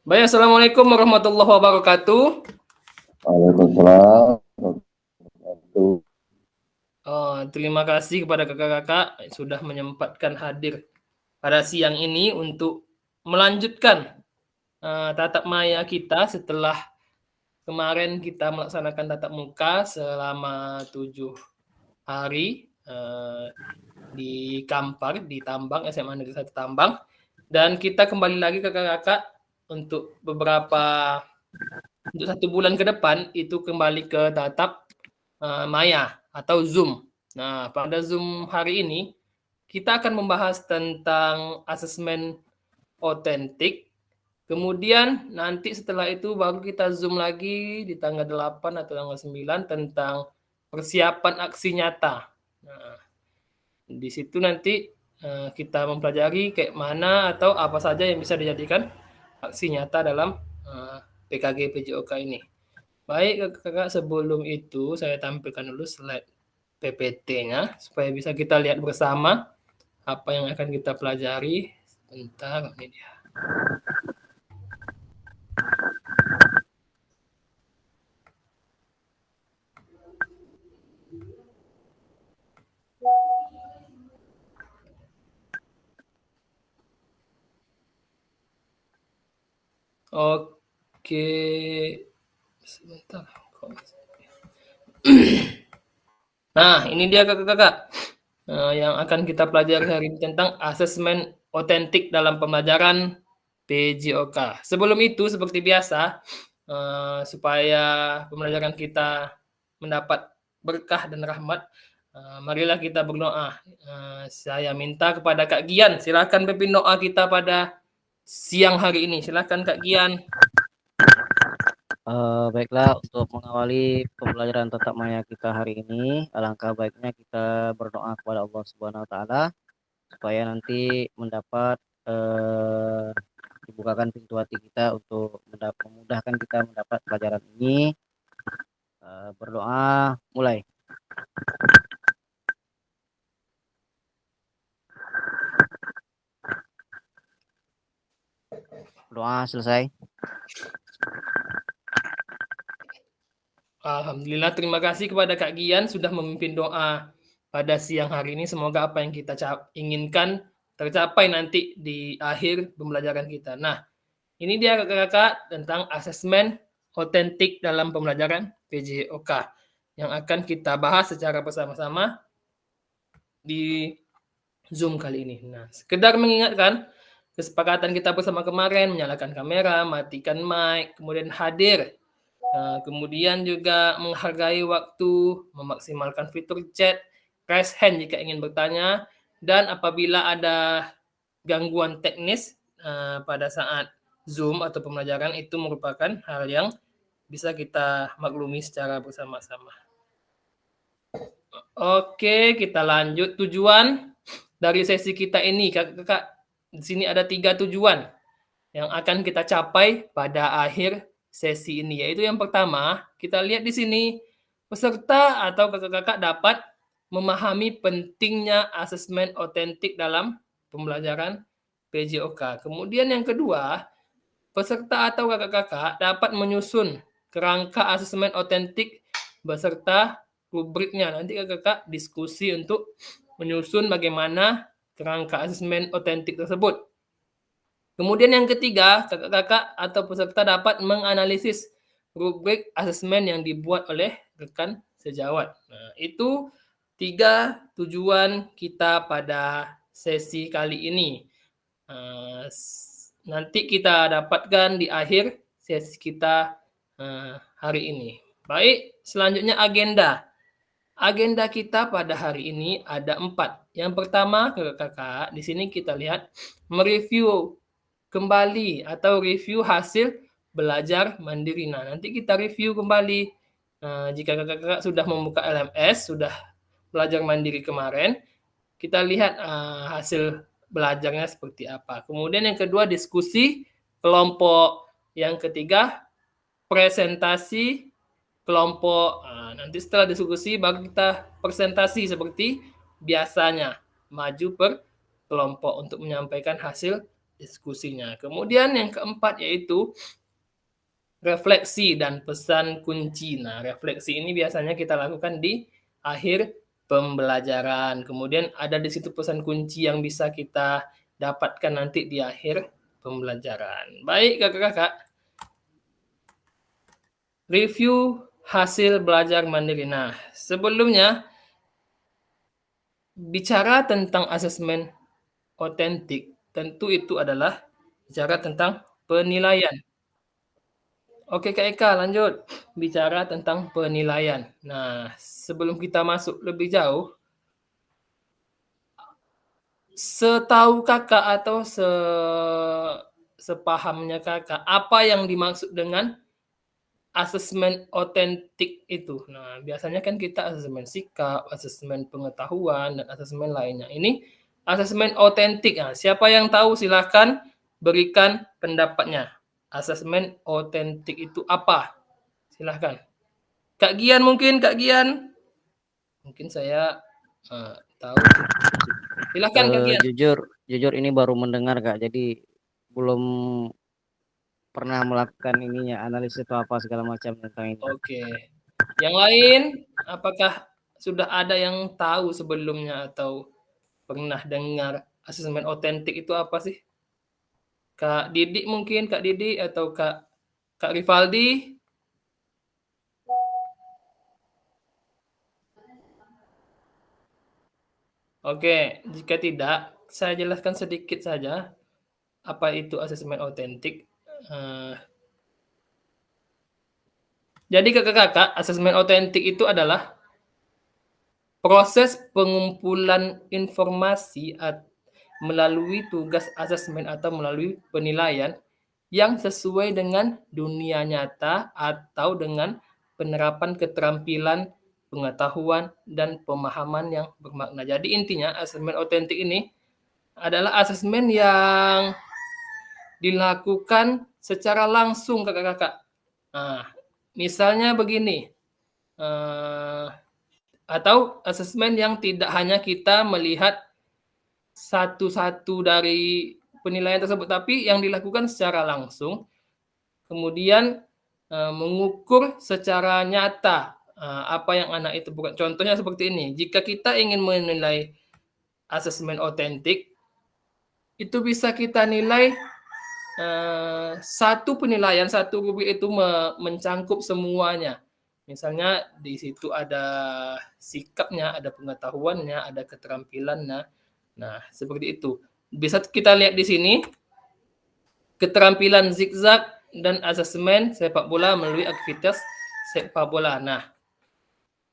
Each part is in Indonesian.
Baik, Assalamualaikum warahmatullahi wabarakatuh. Waalaikumsalam warahmatullahi. Terima kasih kepada kakak-kakak yang sudah menyempatkan hadir pada siang ini untuk melanjutkan tatap maya kita setelah kemarin kita melaksanakan tatap muka selama 7 hari di Kampar, di Tambang, SMA Negeri 1 Tambang. Dan kita kembali lagi kakak-kakak untuk untuk 1 bulan ke depan itu kembali ke tatap maya atau Zoom. Nah, pada Zoom hari ini kita akan membahas tentang asesmen otentik. Kemudian nanti setelah itu baru kita Zoom lagi di tanggal 8 atau tanggal 9 tentang persiapan aksi nyata. Nah, di situ nanti kita mempelajari kayak mana atau apa saja yang bisa dijadikan aksi nyata dalam PKG PJOK ini. Baik kakak, sebelum itu saya tampilkan dulu slide PPT-nya supaya bisa kita lihat bersama apa yang akan kita pelajari. Sebentar, ini dia. Oke, sebentar. Nah, ini dia kakak-kakak yang akan kita pelajari hari ini tentang asesmen otentik dalam pembelajaran PJOK. Sebelum itu, seperti biasa, supaya pembelajaran kita mendapat berkah dan rahmat, marilah kita berdoa. Saya minta kepada Kak Gian, silakan pimpin doa kita pada siang hari ini. Silakan Kak Gian. Baiklah, untuk mengawali pembelajaran tatap maya kita hari ini, alangkah baiknya kita berdoa kepada Allah Subhanahu wa taala supaya nanti mendapat dibukakan pintu hati kita untuk memudahkan kita mendapat pelajaran ini. Berdoa mulai. Doa selesai. Alhamdulillah, terima kasih kepada Kak Gian sudah memimpin doa pada siang hari ini. Semoga apa yang kita inginkan tercapai nanti di akhir pembelajaran kita. Nah, ini dia kakak-kakak tentang asesmen otentik dalam pembelajaran PJOK yang akan kita bahas secara bersama-sama di Zoom kali ini. Nah, sekedar mengingatkan kesepakatan kita bersama kemarin, menyalakan kamera, matikan mic, kemudian hadir. Kemudian juga menghargai waktu, memaksimalkan fitur chat, raise hand jika ingin bertanya, dan apabila ada gangguan teknis pada saat Zoom atau pembelajaran itu merupakan hal yang bisa kita maklumi secara bersama-sama. Oke, kita lanjut. Tujuan dari sesi kita ini, kakak-kakak, di sini ada 3 tujuan yang akan kita capai pada akhir sesi ini, yaitu yang pertama, kita lihat di sini, peserta atau kakak-kakak dapat memahami pentingnya asesmen otentik dalam pembelajaran PJOK. Kemudian yang kedua, peserta atau kakak-kakak dapat menyusun kerangka asesmen otentik beserta rubriknya. Nanti kakak-kakak diskusi untuk menyusun bagaimana kerangka asesmen otentik tersebut. Kemudian yang ketiga, kakak-kakak atau peserta dapat menganalisis rubrik asesmen yang dibuat oleh rekan sejawat. Nah, itu 3 tujuan kita pada sesi kali ini. Nanti kita dapatkan di akhir sesi kita hari ini. Baik, selanjutnya agenda. Agenda kita pada hari ini ada 4. Yang pertama, kakak-kakak, di sini kita lihat mereview kembali atau review hasil belajar mandiri. Nah, nanti kita review kembali jika kakak-kakak sudah membuka LMS, sudah belajar mandiri kemarin, kita lihat hasil belajarnya seperti apa. Kemudian yang kedua, diskusi kelompok. Yang ketiga, presentasi kelompok. Nanti setelah diskusi baru kita presentasi seperti biasanya, maju per kelompok untuk menyampaikan hasil diskusinya. Kemudian yang keempat yaitu refleksi dan pesan kunci. Nah, refleksi ini biasanya kita lakukan di akhir pembelajaran. Kemudian ada di situ pesan kunci yang bisa kita dapatkan nanti di akhir pembelajaran. Baik, kakak-kakak. Review hasil belajar mandiri. Nah, sebelumnya bicara tentang asesmen otentik, tentu itu adalah bicara tentang penilaian. Oke Kak Eka, lanjut. Bicara tentang penilaian. Nah, sebelum kita masuk lebih jauh, setahu kakak atau sepahamnya kakak, apa yang dimaksud dengan asesmen otentik itu? Nah, biasanya kan kita asesmen sikap, asesmen pengetahuan, dan asesmen lainnya. Ini asesmen otentik. Nah, siapa yang tahu silahkan berikan pendapatnya. Asesmen otentik itu apa? Silahkan. Kak Gian mungkin, Kak Gian. Mungkin saya tahu. Silahkan Kak Gian. Jujur ini baru mendengar Kak, jadi belum pernah melakukan ininya, analisis atau apa segala macam tentang ini. Oke. Yang lain, apakah sudah ada yang tahu sebelumnya atau pernah dengar asesmen otentik itu apa sih? Kak Didi mungkin, Kak Didi atau Kak Rivaldi? Oke, jika tidak, saya jelaskan sedikit saja apa itu asesmen otentik. Jadi kakak-kakak, asesmen otentik itu adalah proses pengumpulan informasi melalui tugas asesmen atau melalui penilaian yang sesuai dengan dunia nyata atau dengan penerapan keterampilan, pengetahuan, dan pemahaman yang bermakna. Jadi intinya asesmen otentik ini adalah asesmen yang dilakukan secara langsung kakak-kakak. Nah, misalnya begini, atau asesmen yang tidak hanya kita melihat satu-satu dari penilaian tersebut, tapi yang dilakukan secara langsung, kemudian mengukur secara nyata apa yang anak itu bukan. Contohnya seperti ini, jika kita ingin menilai asesmen otentik, itu bisa kita nilai satu penilaian, satu rubrik itu mencangkup semuanya. Misalnya di situ ada sikapnya, ada pengetahuannya, ada keterampilannya. Nah, seperti itu. Bisa kita lihat di sini keterampilan zigzag dan asesmen sepak bola melalui aktivitas sepak bola. Nah,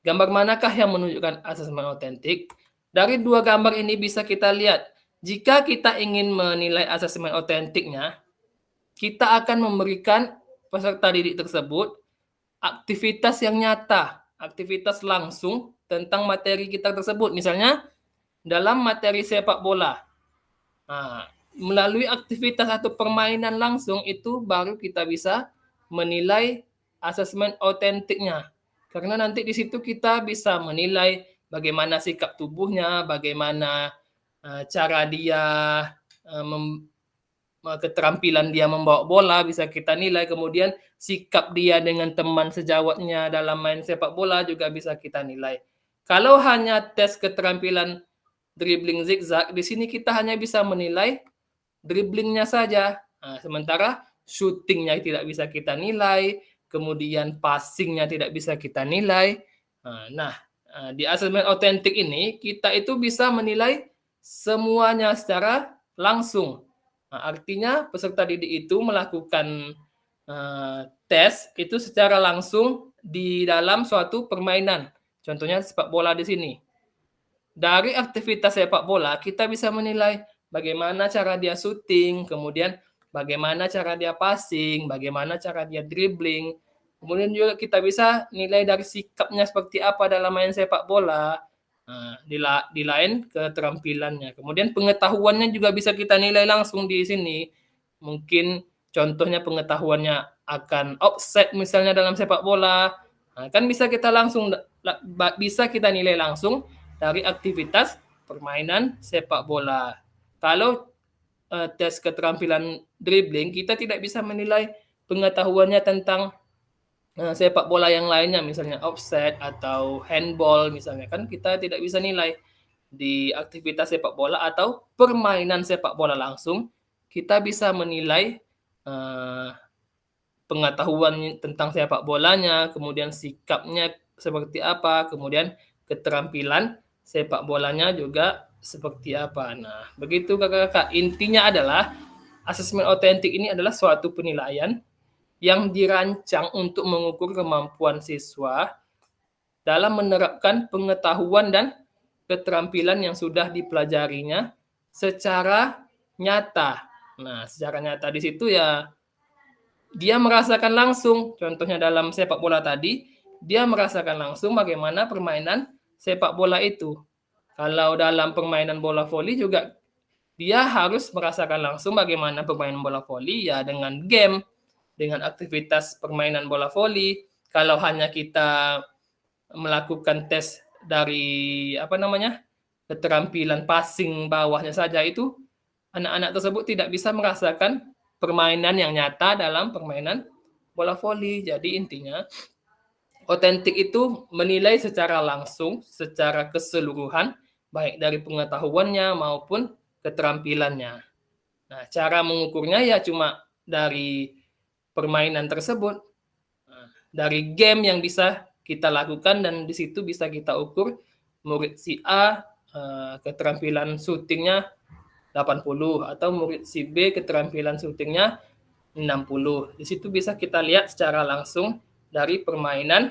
gambar manakah yang menunjukkan asesmen otentik? Dari dua gambar ini bisa kita lihat, jika kita ingin menilai asesmen otentiknya, kita akan memberikan peserta didik tersebut aktivitas yang nyata, aktivitas langsung tentang materi kita tersebut. Misalnya dalam materi sepak bola. Nah, melalui aktivitas atau permainan langsung itu baru kita bisa menilai asesmen otentiknya. Karena nanti di situ kita bisa menilai bagaimana sikap tubuhnya, bagaimana cara dia keterampilan dia membawa bola bisa kita nilai, kemudian sikap dia dengan teman sejawatnya dalam main sepak bola juga bisa kita nilai. Kalau hanya tes keterampilan dribbling zigzag, di sini kita hanya bisa menilai dribblingnya saja. Nah, sementara shootingnya tidak bisa kita nilai, kemudian passingnya tidak bisa kita nilai. Nah, di asesmen otentik ini kita itu bisa menilai semuanya secara langsung. Nah, artinya peserta didik itu melakukan tes itu secara langsung di dalam suatu permainan. Contohnya sepak bola di sini. Dari aktivitas sepak bola kita bisa menilai bagaimana cara dia shooting, kemudian bagaimana cara dia passing, bagaimana cara dia dribbling. Kemudian juga kita bisa nilai dari sikapnya seperti apa dalam main sepak bola. Di lain keterampilannya. Kemudian pengetahuannya juga bisa kita nilai langsung di sini. Mungkin contohnya pengetahuannya akan offset misalnya dalam sepak bola. Kan bisa kita nilai langsung dari aktivitas permainan sepak bola. Kalau tes keterampilan dribbling, kita tidak bisa menilai pengetahuannya tentang sepak bola yang lainnya, misalnya offside atau handball misalnya, kan kita tidak bisa nilai. Di aktivitas sepak bola atau permainan sepak bola langsung, kita bisa menilai pengetahuan tentang sepak bolanya, kemudian sikapnya seperti apa, kemudian keterampilan sepak bolanya juga seperti apa. Nah, begitu kakak-kakak. Intinya adalah asesmen otentik ini adalah suatu penilaian yang dirancang untuk mengukur kemampuan siswa dalam menerapkan pengetahuan dan keterampilan yang sudah dipelajarinya secara nyata. Nah, secara nyata di situ ya dia merasakan langsung, contohnya dalam sepak bola tadi, dia merasakan langsung bagaimana permainan sepak bola itu. Kalau dalam permainan bola voli juga dia harus merasakan langsung bagaimana permainan bola voli ya dengan game, dengan aktivitas permainan bola voli. Kalau hanya kita melakukan tes dari keterampilan passing bawahnya saja, itu anak-anak tersebut tidak bisa merasakan permainan yang nyata dalam permainan bola voli. Jadi intinya otentik itu menilai secara langsung, secara keseluruhan, baik dari pengetahuannya maupun keterampilannya. Nah, cara mengukurnya ya cuma dari permainan tersebut, dari game yang bisa kita lakukan, dan di situ bisa kita ukur murid si A keterampilan syutingnya 80 atau murid si B keterampilan syutingnya 60. Di situ bisa kita lihat secara langsung dari permainan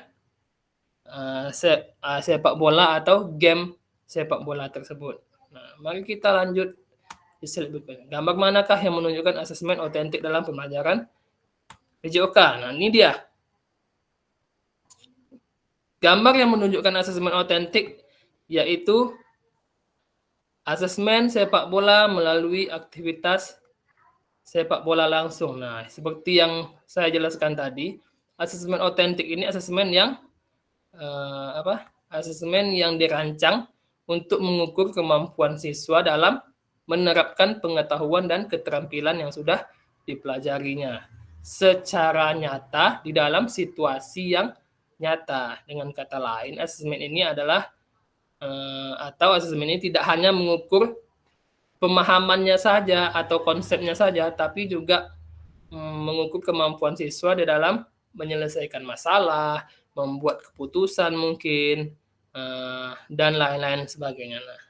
sepak bola atau game sepak bola tersebut. Nah, mari kita lanjut di slide berikutnya. Gambar manakah yang menunjukkan asesmen otentik dalam pembelajaran PJOK? Nah, ini dia. Gambar yang menunjukkan asesmen otentik yaitu asesmen sepak bola melalui aktivitas sepak bola langsung. Nah, seperti yang saya jelaskan tadi, asesmen otentik ini asesmen yang asesmen yang dirancang untuk mengukur kemampuan siswa dalam menerapkan pengetahuan dan keterampilan yang sudah dipelajarinya secara nyata di dalam situasi yang nyata. Dengan kata lain, asesmen ini adalah atau asesmen ini tidak hanya mengukur pemahamannya saja atau konsepnya saja, tapi juga mengukur kemampuan siswa di dalam menyelesaikan masalah, membuat keputusan mungkin, dan lain-lain sebagainya. Nah,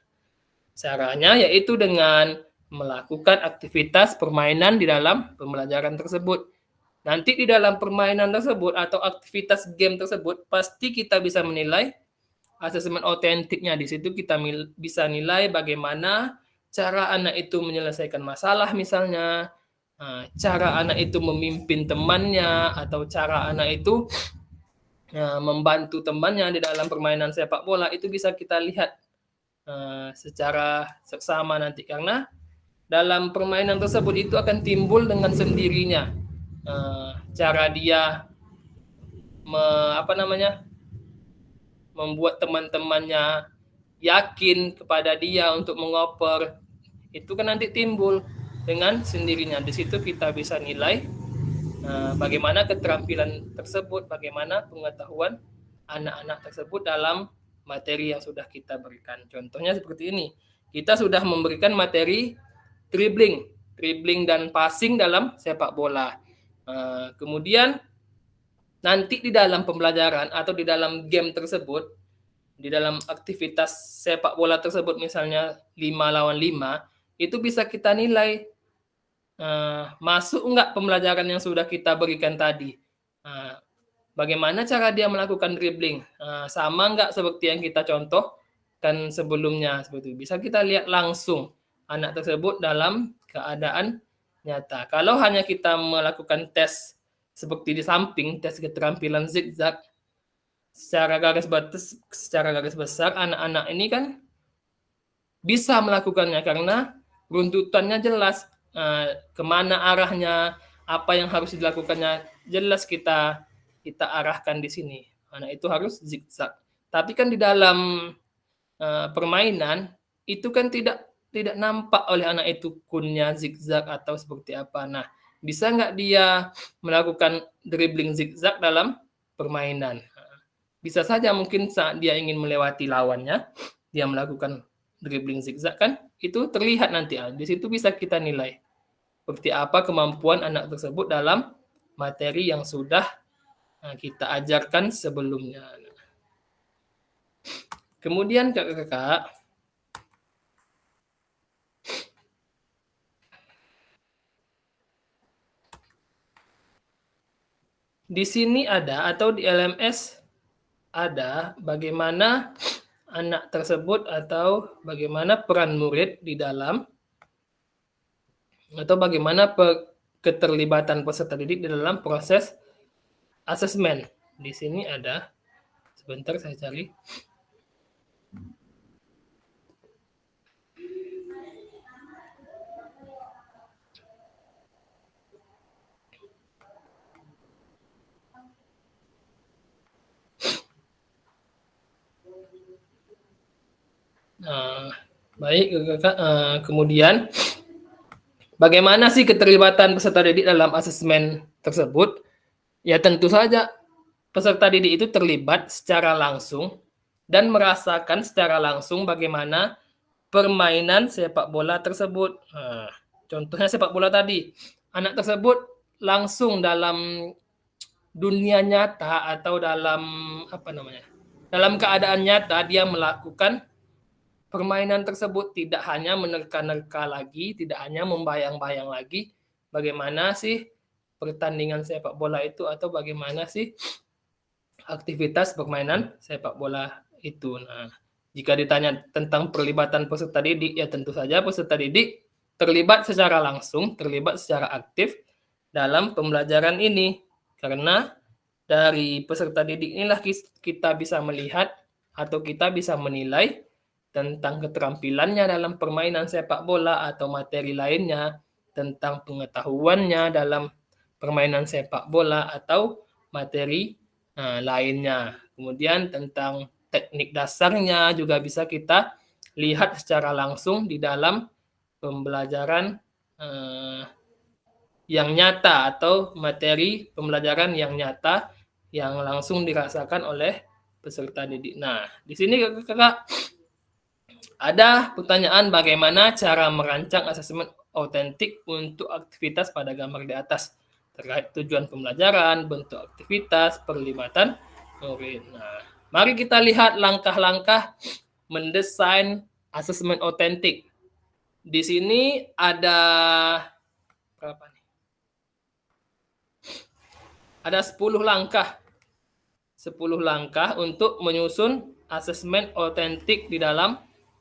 caranya yaitu dengan melakukan aktivitas permainan di dalam pembelajaran tersebut. Nanti di dalam permainan tersebut atau aktivitas game tersebut, pasti kita bisa menilai asesmen otentiknya. Di situ kita bisa nilai bagaimana cara anak itu menyelesaikan masalah misalnya, cara anak itu memimpin temannya, atau cara anak itu membantu temannya di dalam permainan sepak bola. Itu bisa kita lihat secara seksama nanti, karena dalam permainan tersebut itu akan timbul dengan sendirinya cara dia membuat teman-temannya yakin kepada dia untuk mengoper. Itu kan nanti timbul dengan sendirinya. Di situ kita bisa nilai bagaimana keterampilan tersebut, bagaimana pengetahuan anak-anak tersebut dalam materi yang sudah kita berikan. Contohnya seperti ini. Kita sudah memberikan materi dribbling dan passing dalam sepak bola. Kemudian nanti di dalam pembelajaran atau di dalam game tersebut, di dalam aktivitas sepak bola tersebut, misalnya 5 lawan 5, itu bisa kita nilai masuk enggak pembelajaran yang sudah kita berikan tadi. Bagaimana cara dia melakukan dribbling, sama enggak seperti yang kita contohkan sebelumnya. Seperti itu. Bisa kita lihat langsung anak tersebut dalam keadaan nyata. Kalau hanya kita melakukan tes seperti di samping, tes keterampilan zigzag, secara garis besar, anak-anak ini kan bisa melakukannya karena runtutannya jelas, kemana arahnya, apa yang harus dilakukannya jelas kita arahkan di sini. Anak itu harus zigzag. Tapi kan di dalam permainan itu kan tidak tidak nampak oleh anak itu kunnya zigzag atau seperti apa. Nah, bisa nggak dia melakukan dribbling zigzag dalam permainan? Bisa saja mungkin saat dia ingin melewati lawannya, dia melakukan dribbling zigzag kan, itu terlihat nanti. Di situ bisa kita nilai seperti apa kemampuan anak tersebut dalam materi yang sudah kita ajarkan sebelumnya. Kemudian kakak-kakak, di sini ada atau di LMS ada bagaimana anak tersebut atau bagaimana peran murid di dalam atau bagaimana keterlibatan peserta didik di dalam proses asesmen. Di sini ada, sebentar saya cari. Baik, kakak. Kemudian, bagaimana sih keterlibatan peserta didik dalam asesmen tersebut? Ya tentu saja peserta didik itu terlibat secara langsung dan merasakan secara langsung bagaimana permainan sepak bola tersebut. Contohnya sepak bola tadi, anak tersebut langsung dalam dunia nyata atau dalam dalam keadaan nyata dia melakukan permainan tersebut, tidak hanya menerka-nerka lagi, tidak hanya membayang-bayang lagi bagaimana sih pertandingan sepak bola itu atau bagaimana sih aktivitas permainan sepak bola itu. Nah, jika ditanya tentang perlibatan peserta didik, ya tentu saja peserta didik terlibat secara langsung, terlibat secara aktif dalam pembelajaran ini. Karena dari peserta didik inilah kita bisa melihat atau kita bisa menilai tentang keterampilannya dalam permainan sepak bola atau materi lainnya, tentang pengetahuannya dalam permainan sepak bola atau materi lainnya. Kemudian tentang teknik dasarnya juga bisa kita lihat secara langsung di dalam pembelajaran yang nyata atau materi pembelajaran yang nyata yang langsung dirasakan oleh peserta didik. Nah, di sini kakak ada pertanyaan bagaimana cara merancang asesmen otentik untuk aktivitas pada gambar di atas terkait tujuan pembelajaran, bentuk aktivitas, perlibatan murid. Nah, mari kita lihat langkah-langkah mendesain asesmen otentik. Di sini ada berapa nih? Ada 10 langkah. 10 langkah untuk menyusun asesmen otentik di dalam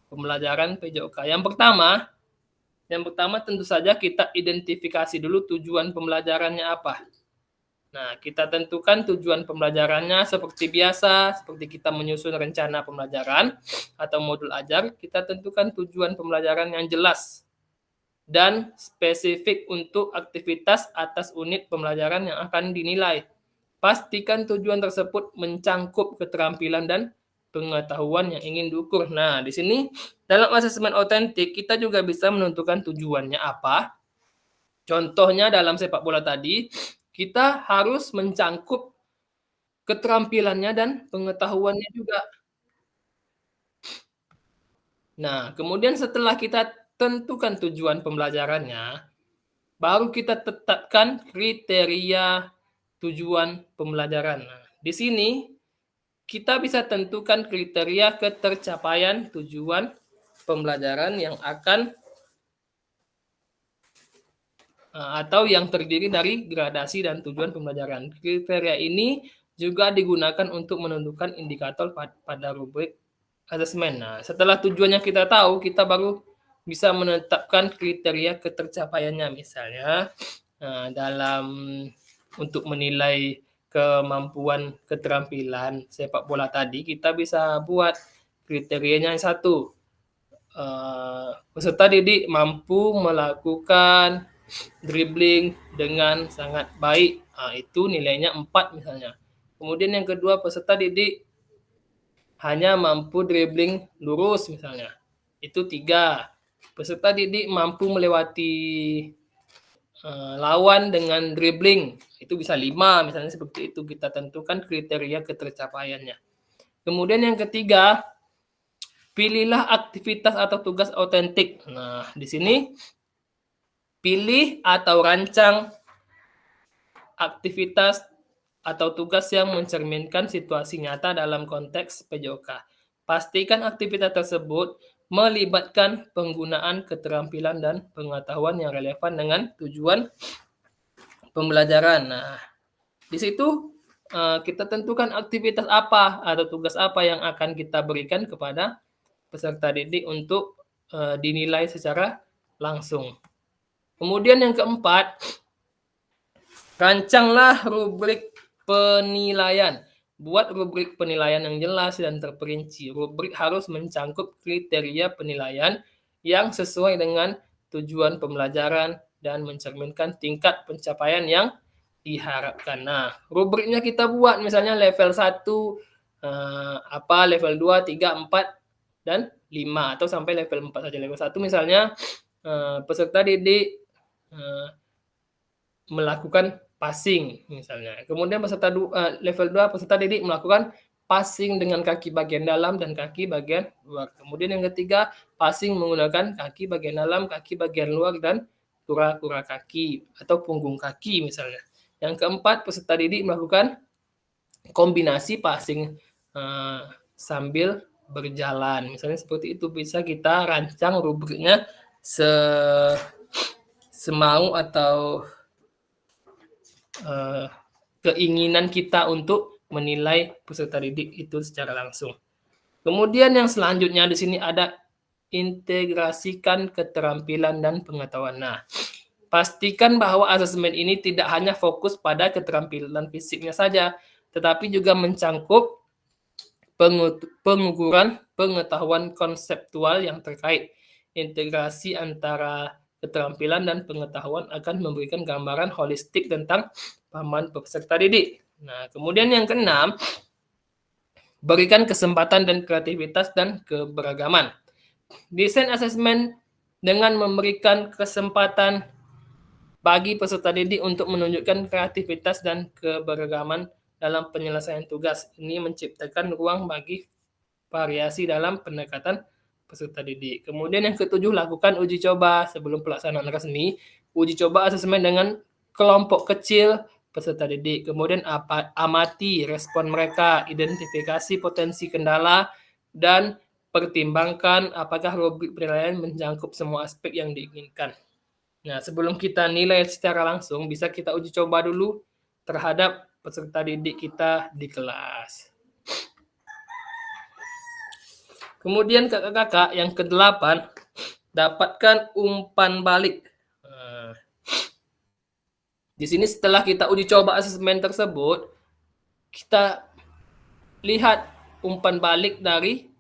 pembelajaran PJOK. Yang pertama tentu saja kita identifikasi dulu tujuan pembelajarannya apa. Nah, kita tentukan tujuan pembelajarannya seperti biasa, seperti kita menyusun rencana pembelajaran atau modul ajar, kita tentukan tujuan pembelajaran yang jelas dan spesifik untuk aktivitas atas unit pembelajaran yang akan dinilai. Pastikan tujuan tersebut mencangkup keterampilan dan pengetahuan yang ingin diukur. Nah, di sini dalam asesmen otentik kita juga bisa menentukan tujuannya apa. Contohnya dalam sepak bola tadi, kita harus mencangkup keterampilannya dan pengetahuannya juga. Nah, kemudian setelah kita tentukan tujuan pembelajarannya, baru kita tetapkan kriteria tujuan pembelajaran. Nah, di sini kita bisa tentukan kriteria ketercapaian tujuan pembelajaran yang akan atau yang terdiri dari gradasi dan tujuan pembelajaran. Kriteria ini juga digunakan untuk menentukan indikator pada rubrik asesmen. Nah, setelah tujuannya kita tahu, kita baru bisa menetapkan kriteria ketercapaiannya. Misalnya dalam untuk menilai kemampuan keterampilan sepak bola tadi, kita bisa buat kriterianya yang satu. Peserta didik mampu melakukan dribbling dengan sangat baik. Itu nilainya 4 misalnya. Kemudian yang kedua, peserta didik hanya mampu dribbling lurus misalnya. Itu 3. peserta didik mampu melewati lawan dengan dribbling. Itu bisa 5, misalnya seperti itu. Kita tentukan kriteria ketercapaiannya. Kemudian yang ketiga, pilihlah aktivitas atau tugas autentik. Nah, di sini pilih atau rancang aktivitas atau tugas yang mencerminkan situasi nyata dalam konteks PJOK. Pastikan aktivitas tersebut melibatkan penggunaan keterampilan dan pengetahuan yang relevan dengan tujuan pembelajaran. Nah, di situ kita tentukan aktivitas apa atau tugas apa yang akan kita berikan kepada peserta didik untuk dinilai secara langsung. Kemudian yang keempat, rancanglah rubrik penilaian. Buat rubrik penilaian yang jelas dan terperinci. Rubrik harus mencangkup kriteria penilaian yang sesuai dengan tujuan pembelajaran dan mencerminkan tingkat pencapaian yang diharapkan. Nah, rubriknya kita buat misalnya level 1, level 2, 3, 4, dan 5 atau sampai level 4 saja. Level 1 misalnya peserta didik melakukan passing misalnya. Kemudian level 2 peserta didik melakukan passing dengan kaki bagian dalam dan kaki bagian luar. Kemudian yang ketiga, passing menggunakan kaki bagian dalam, kaki bagian luar, dan kura-kura kaki atau punggung kaki misalnya. Yang keempat, peserta didik melakukan kombinasi passing sambil berjalan. Misalnya seperti itu, bisa kita rancang rubriknya semau atau keinginan kita untuk menilai peserta didik itu secara langsung. Kemudian yang selanjutnya di sini ada integrasikan keterampilan dan pengetahuan. Nah, pastikan bahwa asesmen ini tidak hanya fokus pada keterampilan fisiknya saja, tetapi juga mencangkup pengukuran pengetahuan konseptual yang terkait. Integrasi antara keterampilan dan pengetahuan akan memberikan gambaran holistik tentang pemahaman peserta didik. Nah, kemudian yang keenam, berikan kesempatan dan kreativitas dan keberagaman. Desain asesmen dengan memberikan kesempatan bagi peserta didik untuk menunjukkan kreativitas dan keberagaman dalam penyelesaian tugas. Ini menciptakan ruang bagi variasi dalam pendekatan peserta didik. Kemudian yang ketujuh, lakukan uji coba sebelum pelaksanaan resmi. Uji coba asesmen dengan kelompok kecil peserta didik. Kemudian amati respon mereka, identifikasi potensi kendala, dan pertimbangkan apakah rubrik penilaian mencakup semua aspek yang diinginkan. Nah, sebelum kita nilai secara langsung, bisa kita uji coba dulu terhadap peserta didik kita di kelas. Kemudian kakak-kakak yang ke-8, dapatkan umpan balik. Di sini setelah kita uji coba asesmen tersebut, kita lihat umpan balik dari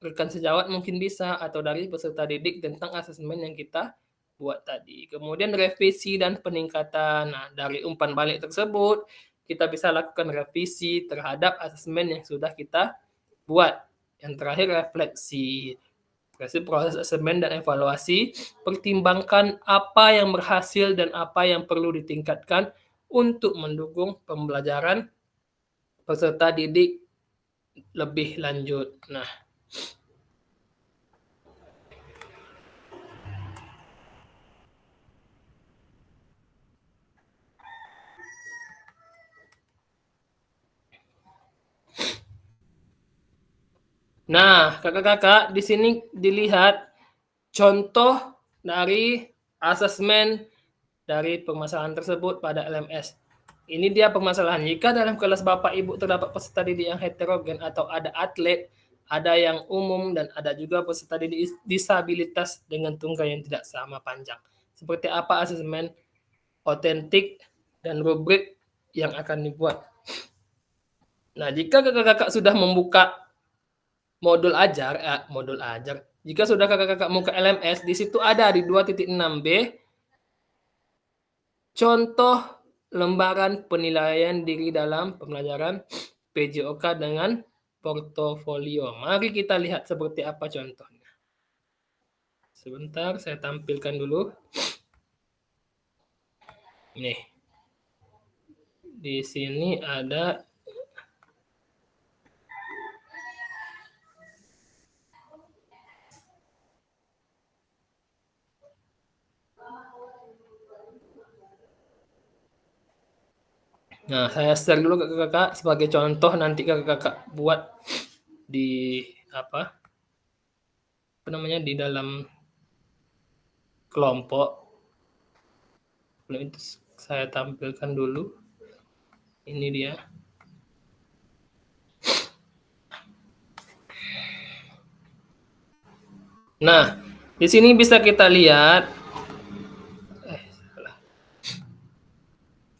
rekan sejawat mungkin bisa, atau dari peserta didik tentang asesmen yang kita buat tadi. Kemudian revisi dan peningkatan. Nah, dari umpan balik tersebut, kita bisa lakukan revisi terhadap asesmen yang sudah kita buat. Yang terakhir, refleksi. Proses asesmen dan evaluasi, pertimbangkan apa yang berhasil dan apa yang perlu ditingkatkan untuk mendukung pembelajaran peserta didik lebih lanjut. Nah, kakak-kakak, di sini dilihat contoh dari asesmen dari permasalahan tersebut pada LMS. Ini dia permasalahan. Jika dalam kelas Bapak Ibu terdapat peserta didik yang heterogen atau ada atlet, ada yang umum, dan ada juga peserta didik disabilitas dengan tunggal yang tidak sama panjang. Seperti apa asesmen otentik dan rubrik yang akan dibuat? Nah, jika kakak-kakak sudah membuka modul ajar, jika sudah kakak-kakak muka LMS, di situ ada di 2.6b contoh lembaran penilaian diri dalam pembelajaran PJOK dengan portofolio. Mari kita lihat seperti apa contohnya. Sebentar, saya tampilkan dulu. Nih, di sini ada Nah, saya share dulu ke kakak sebagai contoh, nanti kakak buat di apa namanya, di dalam kelompok. Belum itu saya tampilkan dulu. Ini dia. Nah, di sini bisa kita lihat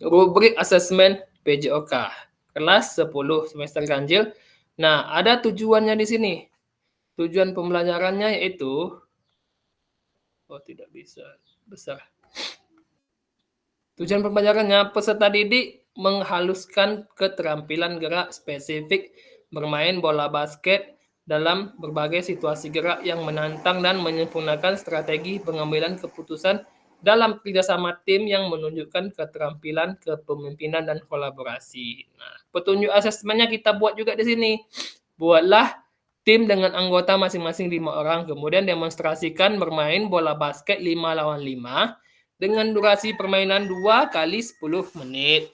rubrik asesmen PJOK kelas 10 semester ganjil. Nah, ada tujuannya di sini. Tujuan pembelajarannya yaitu tidak bisa besar. Tujuan pembelajarannya, peserta didik menghaluskan keterampilan gerak spesifik bermain bola basket dalam berbagai situasi gerak yang menantang dan menyempurnakan strategi pengambilan keputusan dalam kerjasama tim yang menunjukkan keterampilan kepemimpinan dan kolaborasi. Nah, petunjuk asesmennya kita buat juga di sini. Buatlah tim dengan anggota masing-masing 5 orang, kemudian demonstrasikan bermain bola basket 5 lawan 5 dengan durasi permainan 2 kali 10 menit.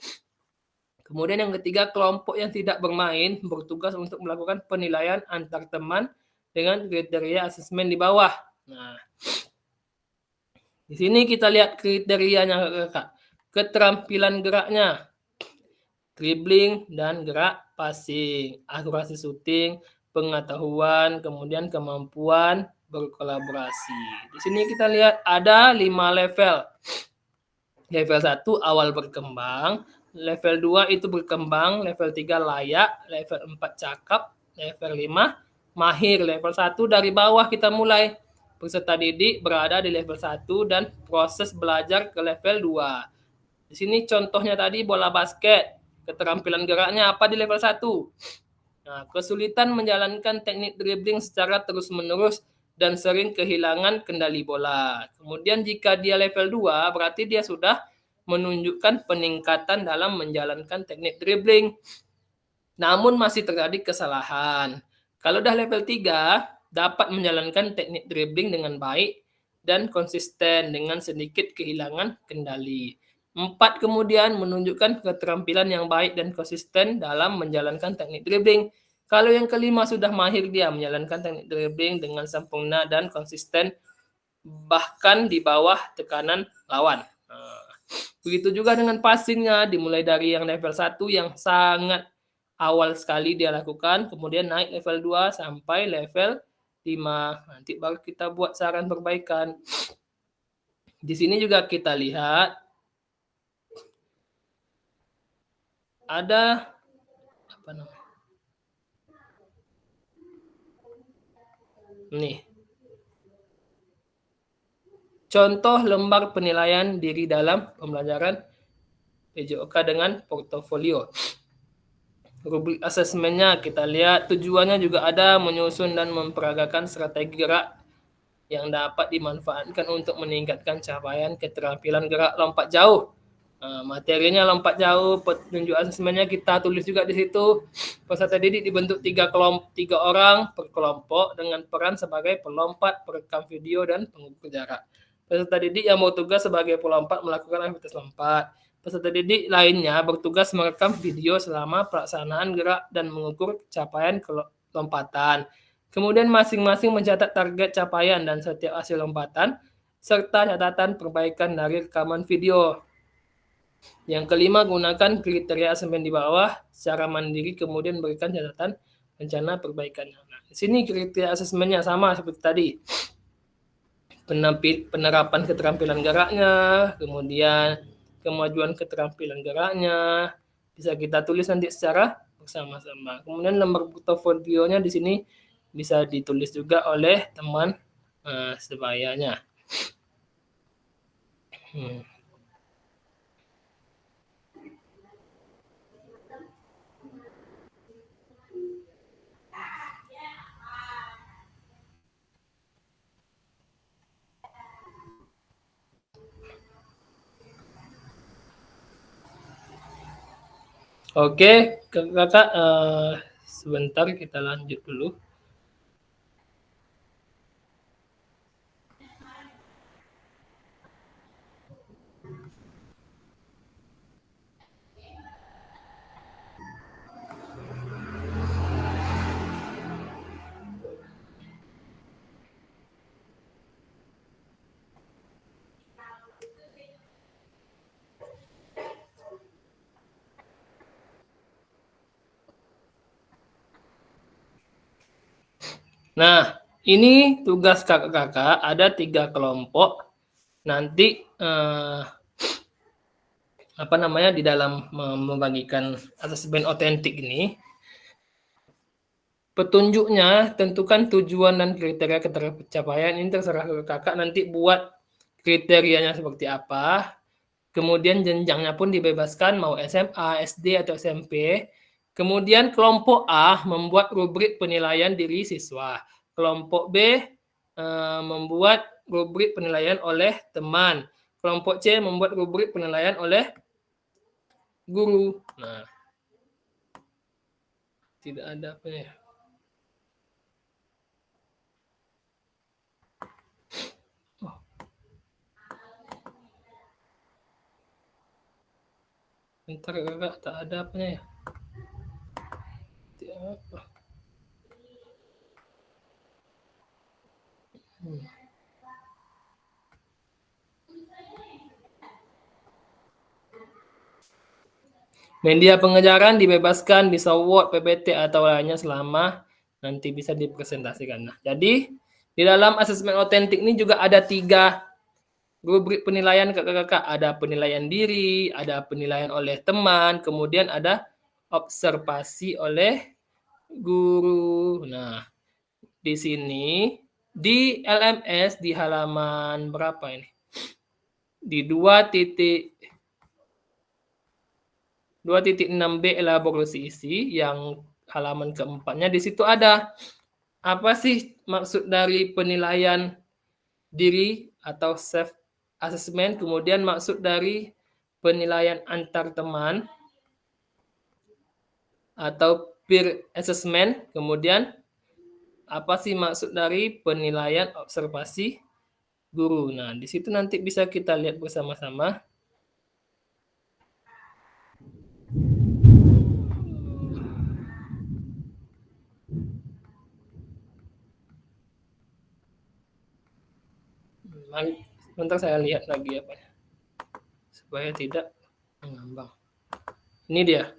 Kemudian yang ketiga, kelompok yang tidak bermain bertugas untuk melakukan penilaian antar teman dengan kriteria asesmen di bawah. Nah, di sini kita lihat kriterianya, kakak. Keterampilan geraknya, dribbling dan gerak passing, akurasi shooting, pengetahuan, kemudian kemampuan berkolaborasi. Di sini kita lihat ada 5 level. Level 1 awal berkembang, level 2 itu berkembang, level 3 layak, level 4 cakap, level 5 mahir. Level 1 dari bawah kita mulai. Peserta didik berada di level 1 dan proses belajar ke level 2. Di sini contohnya tadi bola basket. Keterampilan geraknya apa di level 1? Nah, kesulitan menjalankan teknik dribbling secara terus-menerus dan sering kehilangan kendali bola. Kemudian jika dia level 2, berarti dia sudah menunjukkan peningkatan dalam menjalankan teknik dribbling. Namun masih terjadi kesalahan. Kalau udah level 3, dapat menjalankan teknik dribbling dengan baik dan konsisten dengan sedikit kehilangan kendali. 4 kemudian menunjukkan keterampilan yang baik dan konsisten dalam menjalankan teknik dribbling. Kalau yang kelima sudah mahir dia menjalankan teknik dribbling dengan sempurna dan konsisten bahkan di bawah tekanan lawan. Begitu juga dengan passingnya, dimulai dari yang level 1 yang sangat awal sekali dia lakukan, kemudian naik level 2 sampai level 5. Nanti baru kita buat saran perbaikan. Di sini juga kita lihat ada apa namanya? Nih. Contoh lembar penilaian diri dalam pembelajaran PJOK dengan portofolio. Rubrik asesmennya kita lihat tujuannya juga ada menyusun dan memperagakan strategi gerak yang dapat dimanfaatkan untuk meningkatkan capaian keterampilan gerak lompat jauh. Materinya lompat jauh, petunjuk asesmennya kita tulis juga di situ. Peserta didik dibentuk 3 orang per kelompok dengan peran sebagai pelompat, perekam video, dan pengukur jarak. Peserta didik yang bertugas sebagai pelompat melakukan aktivitas lompat. Peserta didik lainnya bertugas merekam video selama pelaksanaan gerak dan mengukur capaian lompatan. Kemudian masing-masing mencatat target capaian dan setiap hasil lompatan, serta catatan perbaikan dari rekaman video. Yang kelima, gunakan kriteria asesmen di bawah secara mandiri, kemudian berikan catatan rencana perbaikannya. Nah, di sini kriteria asesmennya sama seperti tadi. Penerapan keterampilan geraknya, kemudian kemajuan keterampilan geraknya, bisa kita tulis nanti secara bersama-sama. Kemudian nomor portofolionya di sini bisa ditulis juga oleh teman sebayanya. Oke, Kakak, sebentar kita lanjut dulu. Nah, ini tugas kakak-kakak ada 3 kelompok. Nanti di dalam membagikan asesmen otentik ini, petunjuknya tentukan tujuan dan kriteria tercapaian. Ini terserah kakak nanti buat kriterianya seperti apa. Kemudian jenjangnya pun dibebaskan mau SMA, SD atau SMP. Kemudian kelompok A membuat rubrik penilaian diri siswa. Kelompok B membuat rubrik penilaian oleh teman. Kelompok C membuat rubrik penilaian oleh guru. Nah, tidak ada apa ya. Oh. Bentar kakak, tak ada apanya ya. Tidak apa. Media pengejaran dibebaskan, bisa Word, PPT, atau lainnya selama nanti bisa dipresentasikan. Nah, jadi di dalam asesmen otentik ini juga ada 3 rubrik penilaian kakak-kakak. Ada penilaian diri, ada penilaian oleh teman, kemudian ada observasi oleh guru. Nah, di sini di LMS di halaman berapa ini? Di 2.6b elaborasi isi yang halaman keempatnya, di situ ada apa sih maksud dari penilaian diri atau self assessment, kemudian maksud dari penilaian antar teman atau peer assessment, kemudian apa sih maksud dari penilaian observasi guru. Nah, di situ nanti bisa kita lihat bersama-sama. Sebentar saya lihat lagi apa supaya tidak mengambang. Ini dia.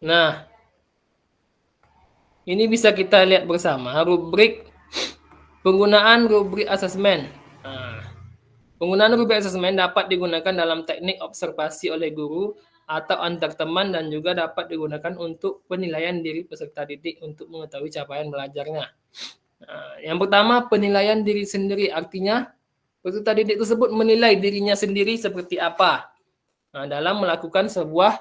Nah, ini bisa kita lihat bersama rubrik penggunaan rubrik asesmen. Nah, penggunaan rubrik asesmen dapat digunakan dalam teknik observasi oleh guru atau antar teman dan juga dapat digunakan untuk penilaian diri peserta didik untuk mengetahui capaian belajarnya. Nah, yang pertama penilaian diri sendiri, artinya peserta didik tersebut menilai dirinya sendiri seperti apa. Nah, dalam melakukan sebuah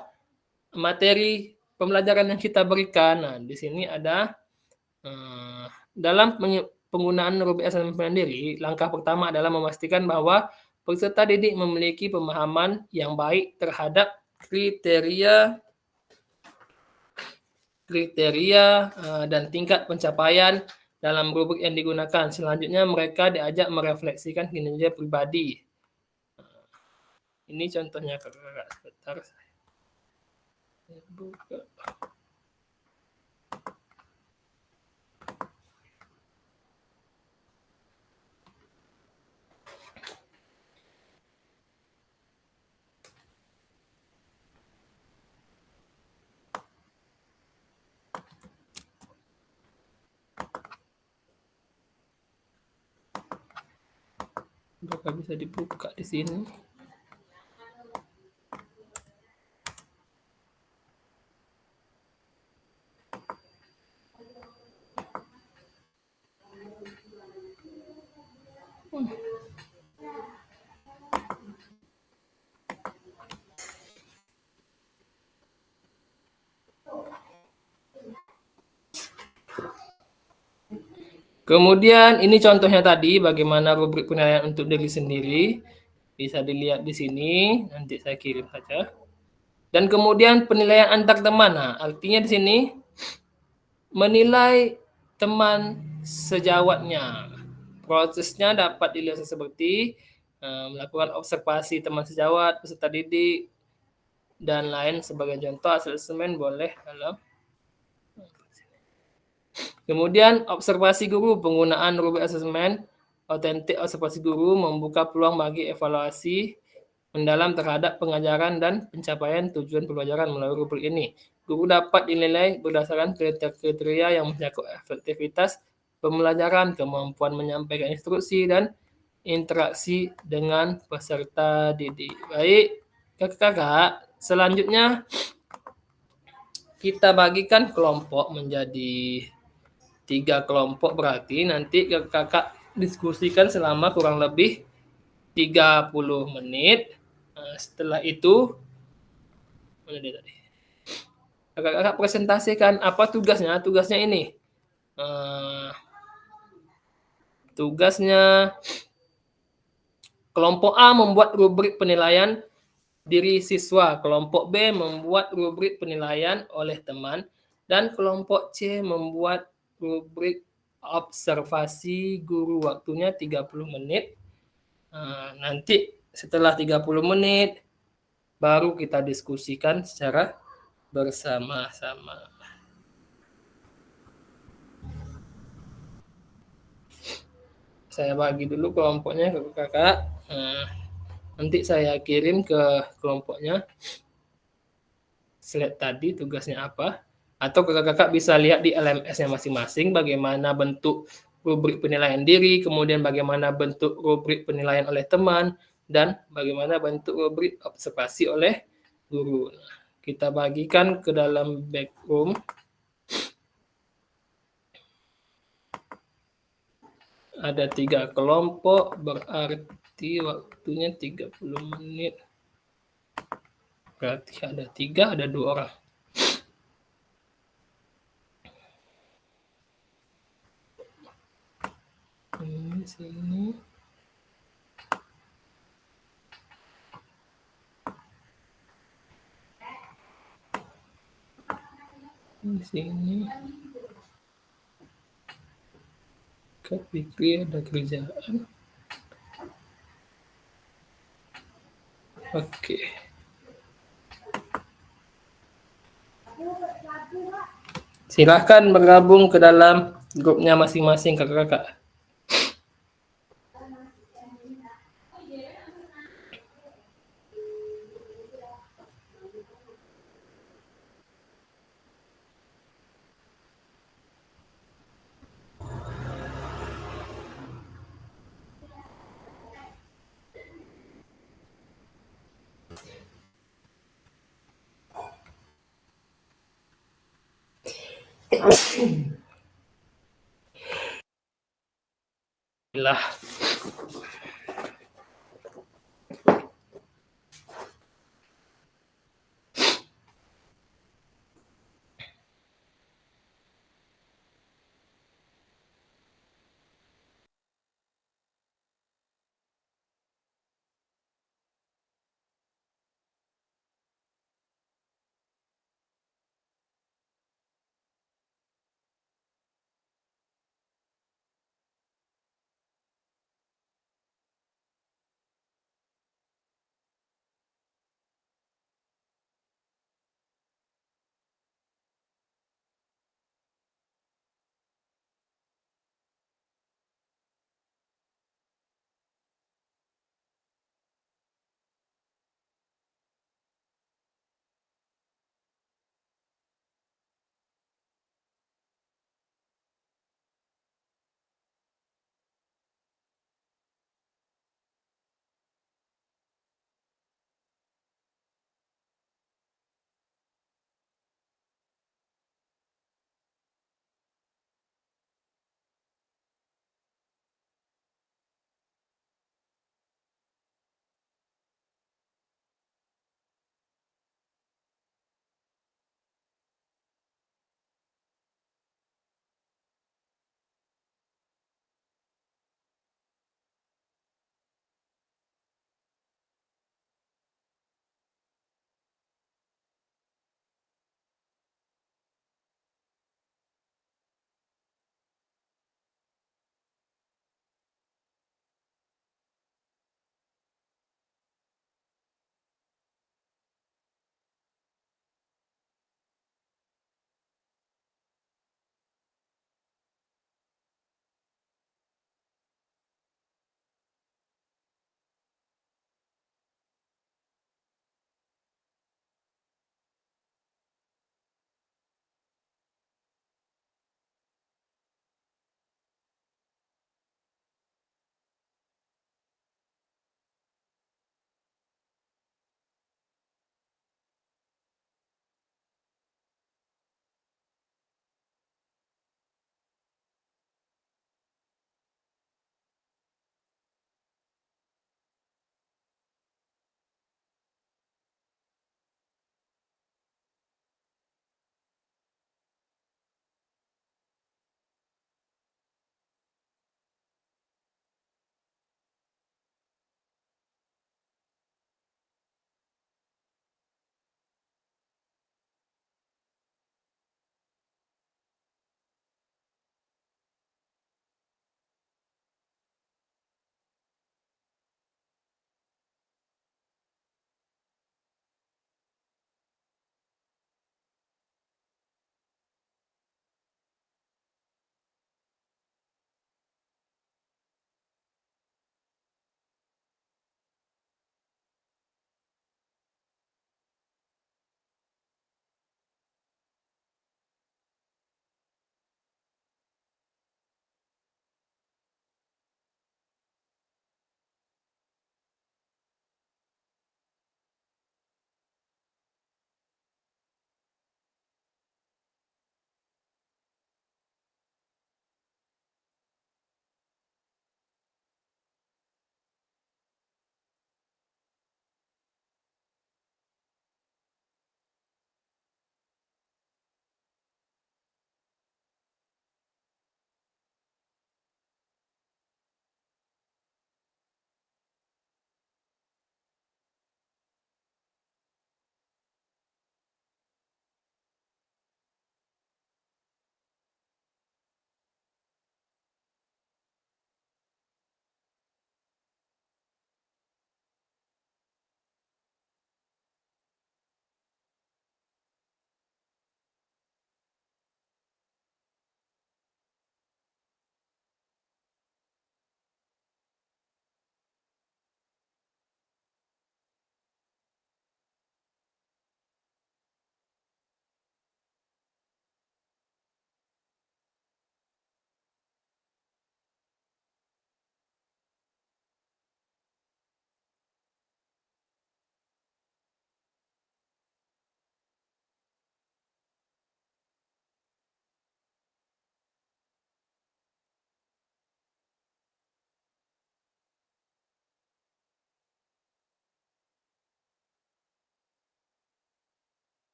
materi pembelajaran yang kita berikan. Nah, di sini ada dalam penggunaan rubrik asesmen mandiri, langkah pertama adalah memastikan bahwa peserta didik memiliki pemahaman yang baik terhadap kriteria dan tingkat pencapaian dalam rubrik yang digunakan. Selanjutnya mereka diajak merefleksikan kinerja pribadi. Ini contohnya kakak, sebentar saya buka. Apakah bisa dibuka di sini? Kemudian ini contohnya tadi bagaimana rubrik penilaian untuk diri sendiri. Bisa dilihat di sini, nanti saya kirim saja. Dan kemudian penilaian antar teman. Nah, artinya di sini menilai teman sejawatnya. Prosesnya dapat dilihat seperti melakukan observasi teman sejawat, peserta didik, dan lain sebagai contoh asesmen boleh dalam. Kemudian observasi guru, penggunaan rubrik asesmen, otentik observasi guru membuka peluang bagi evaluasi mendalam terhadap pengajaran dan pencapaian tujuan pembelajaran melalui rubrik ini. Guru dapat dinilai berdasarkan kriteria yang mencakup efektivitas pembelajaran, kemampuan menyampaikan instruksi, dan interaksi dengan peserta didik. Baik, kakak-kakak, selanjutnya kita bagikan kelompok menjadi 3 kelompok, berarti nanti kakak diskusikan selama kurang lebih 30 menit. Nah, setelah itu, mana dia tadi? Kakak-kakak presentasikan apa tugasnya. Tugasnya ini. Tugasnya kelompok A membuat rubrik penilaian diri siswa, kelompok B membuat rubrik penilaian oleh teman, dan kelompok C membuat rubrik observasi guru. Waktunya 30 menit. Nanti setelah 30 menit baru kita diskusikan secara bersama-sama. Saya bagi dulu kelompoknya ke kakak. Nanti saya kirim ke kelompoknya slide tadi tugasnya apa. Atau kakak-kakak bisa lihat di LMS-nya masing-masing bagaimana bentuk rubrik penilaian diri, kemudian bagaimana bentuk rubrik penilaian oleh teman, dan bagaimana bentuk rubrik observasi oleh guru. Nah, kita bagikan ke dalam backroom. Ada 3 kelompok, berarti waktunya 30 menit. Berarti ada 3, ada 2 orang. Ini sini. Di sini. Kak Fikri ada kerjaan. Oke. Silahkan bergabung ke dalam grupnya masing-masing kakak-kakak. Lah.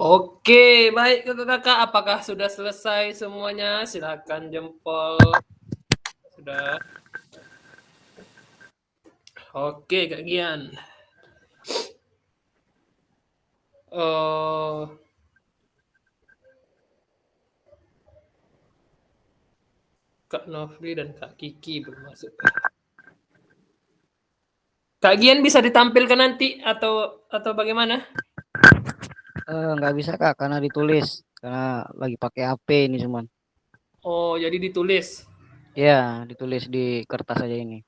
Oke, baik kakak-kakak, apakah sudah selesai semuanya? Silakan jempol. Sudah. Oke, Kak Gian. Oh, Kak Nofri dan Kak Kiki belum masuk. Kak Gian bisa ditampilkan nanti atau bagaimana? Nggak bisa Kak, karena ditulis. Karena lagi pakai HP ini cuman. Oh, jadi ditulis. Ya, ditulis di kertas aja ini.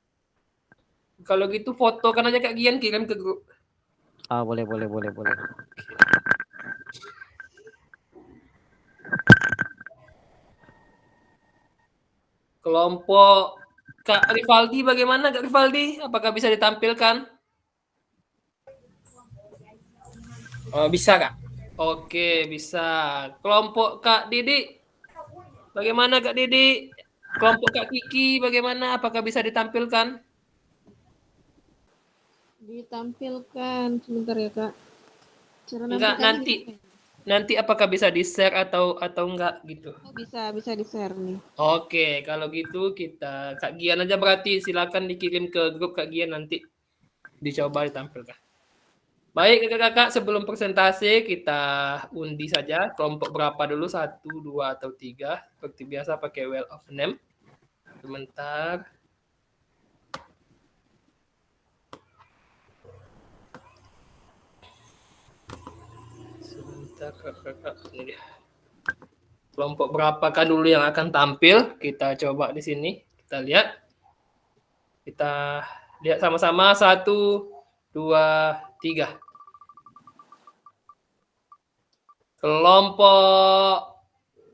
Kalau gitu fotokan aja Kak Gian, kirim ke grup. Ah, boleh. Kelompok Kak Rivaldi bagaimana Kak Rivaldi? Apakah bisa ditampilkan? Oh, bisa, Kak. Oke, bisa. Kelompok Kak Didi, bagaimana Kak Didi? Kelompok Kak Kiki bagaimana? Apakah bisa ditampilkan? Ditampilkan sebentar ya kak. Cara Enggak, nampilkannya gimana ya? nanti apakah bisa di-share atau enggak gitu. Oh, bisa di share nih. Oke, kalau gitu kita Kak Gian aja berarti silakan dikirim ke grup Kak Gian nanti dicoba ditampilkan. Baik kakak-kakak, sebelum presentasi kita undi saja kelompok berapa dulu, 1, 2, atau 3. Seperti biasa pakai wheel of name. Sebentar. Sebentar kakak-kakak, ini dia. Kelompok berapakah dulu yang akan tampil? Kita coba di sini. Kita lihat. Kita lihat sama-sama, 1, 2, 3. Kelompok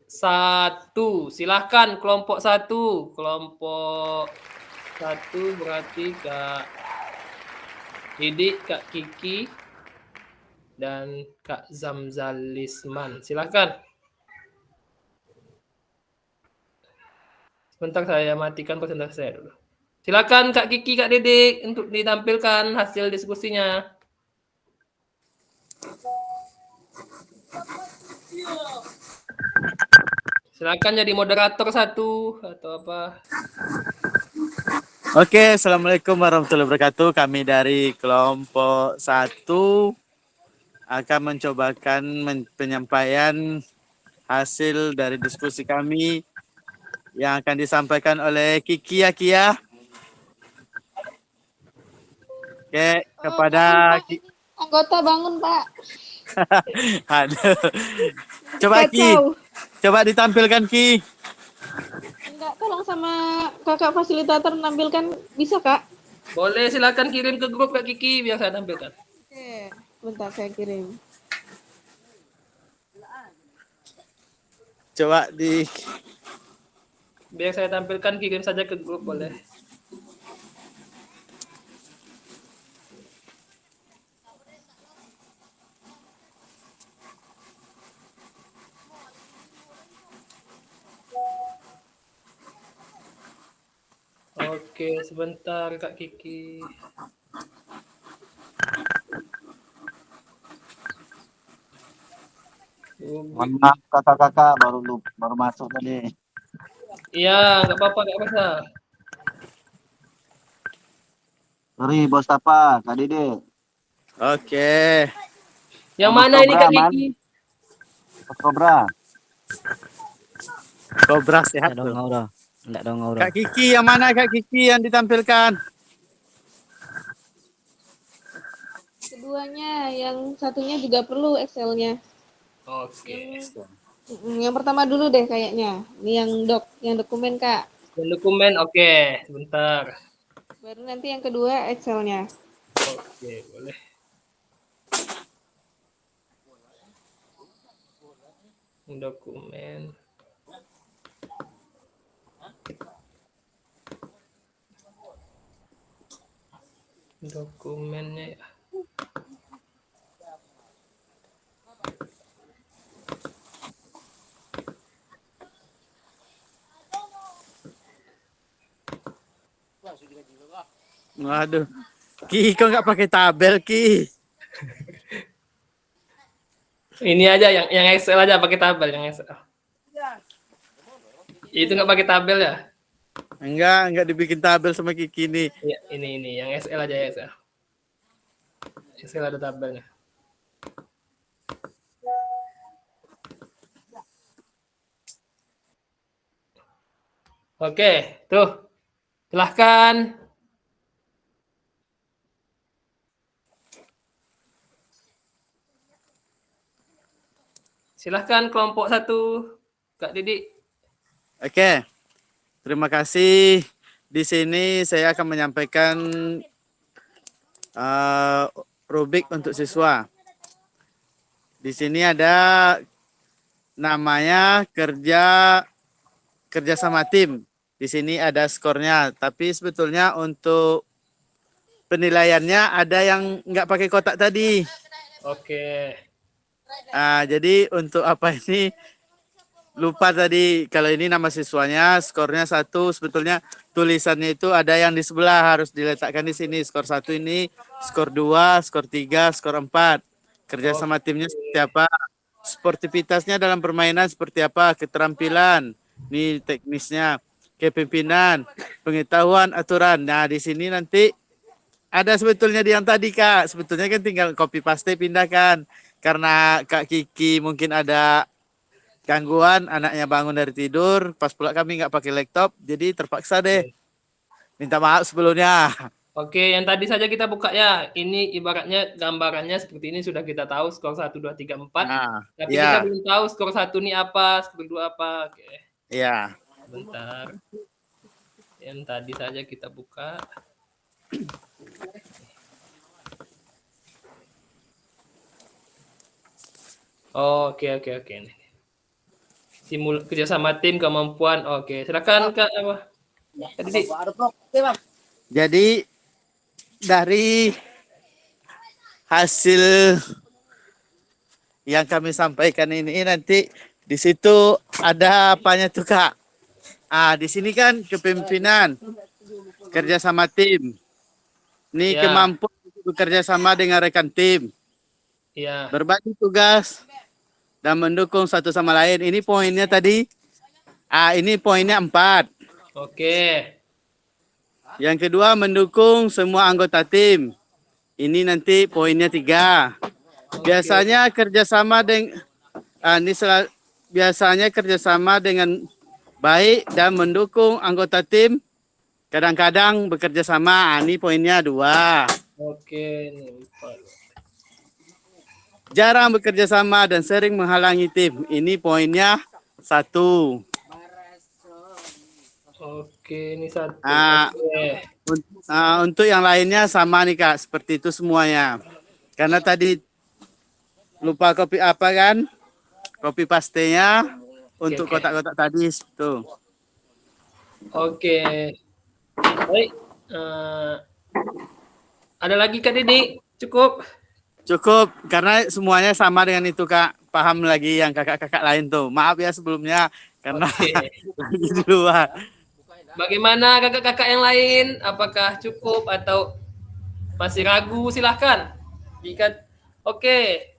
1, silahkan kelompok 1. Kelompok 1 berarti Kak Didi, Kak Kiki, dan Kak Zamzalisman. Silahkan. Sebentar saya matikan presentasi saya dulu. Silakan Kak Kiki, Kak Didi untuk ditampilkan hasil diskusinya. Silakan jadi moderator 1 atau apa. Oke, Assalamualaikum warahmatullahi wabarakatuh. Kami dari kelompok 1 akan mencobakan penyampaian hasil dari diskusi kami yang akan disampaikan oleh Kiki ya Kia. Oke, kepada Bangun, Pak. Anggota bangun Pak. Aduh. Coba Ki, Kacau. coba ditampilkan Ki. Enggak, tolong sama kakak fasilitator menampilkan bisa kak? Boleh silakan kirim ke grup Kak Kiki biar saya tampilkan. Oke, bentar saya kirim. Coba di Biar saya tampilkan, kirim saja ke grup boleh. Oke, sebentar Kak Kiki. Mohon maaf kakak-kakak baru masuk tadi. Iya, nggak apa-apa, nggak masalah. Sorry bos Tapa, Kak Dede. Oke. Yang Bos mana ini Cobra, Kak man. Kiki? Bos Cobra. Kobra sehat Enggak tuh. dong, Enggak dong. Kak Kiki yang mana Kak Kiki yang ditampilkan? Keduanya, yang satunya juga perlu Excel-nya. Oke. Yang pertama dulu deh kayaknya. Ini yang dokumen kak. Dan dokumen, oke. Sebentar. Baru nanti yang kedua Excel-nya. Oke, boleh. Dokumen. Dokumennya ya. Waduh. Ki, kok nggak pakai tabel Ki? Ini aja yang Excel aja pakai tabel yang Excel. Itu nggak pakai tabel ya? Enggak dibikin tabel sama Kiki nih. Iya, ini yang SL aja ya, SL. SL ada tabelnya. Oke, tuh. Silahkan. Silahkan kelompok 1. Kak Didi. Oke. Terima kasih. Di sini saya akan menyampaikan rubrik untuk siswa. Di sini ada namanya kerja sama tim. Di sini ada skornya, tapi sebetulnya untuk penilaiannya ada yang nggak pakai kotak tadi. Oke. Jadi untuk apa ini lupa tadi, kalau ini nama siswanya, skornya 1, sebetulnya tulisannya itu ada yang di sebelah, harus diletakkan di sini. Skor 1 ini, skor 2, skor 3, skor 4. Kerja sama timnya seperti apa? Sportivitasnya dalam permainan seperti apa? Keterampilan, ini teknisnya, kepemimpinan, pengetahuan, aturan. Nah, di sini nanti ada sebetulnya di yang tadi, Kak. Sebetulnya kan tinggal copy paste pindahkan. Karena Kak Kiki mungkin ada gangguan, anaknya bangun dari tidur, pas pula kami nggak pakai laptop, jadi terpaksa deh. Minta maaf sebelumnya. Oke, yang tadi saja kita buka ya. Ini ibaratnya gambarannya seperti ini sudah kita tahu skor 1, 2, 3, 4. Nah, Tapi kita belum tahu skor 1 ini apa, skor 2 apa. Oke. Iya. Bentar. Yang tadi saja kita buka. Oke. Nih. Kerjasama tim, kemampuan. Oke, silakan Kak apa? Tadi. Jadi dari hasil yang kami sampaikan ini nanti di situ ada apanya tuh, Kak? Di sini kan kepemimpinan, kerja sama tim. Ini Ya. kemampuan bekerja sama dengan rekan tim, Iya. berbagi tugas dan mendukung satu sama lain. Ini poinnya tadi. Ini poinnya 4. Oke. Yang kedua, mendukung semua anggota tim. Ini nanti poinnya 3. Biasanya kerjasama dengan biasanya kerjasama dengan baik dan mendukung anggota tim. Kadang-kadang bekerja sama. Ini poinnya 2. Oke, ini 4. Jarang bekerja sama dan sering menghalangi tim. Ini poinnya 1. Oke, ini 1. Oke. Untuk yang lainnya sama nih, Kak, seperti itu semuanya. Karena tadi lupa copy apa kan? Copy paste-nya untuk Oke. kotak-kotak tadi itu. Oke. Baik. Ada lagi Kak Didi? Cukup. Cukup karena semuanya sama dengan itu, Kak. Paham lagi yang kakak-kakak lain tuh. Maaf ya sebelumnya karena Oke. lagi di luar. Bagaimana kakak-kakak yang lain? Apakah cukup atau masih ragu? Silahkan. Oke.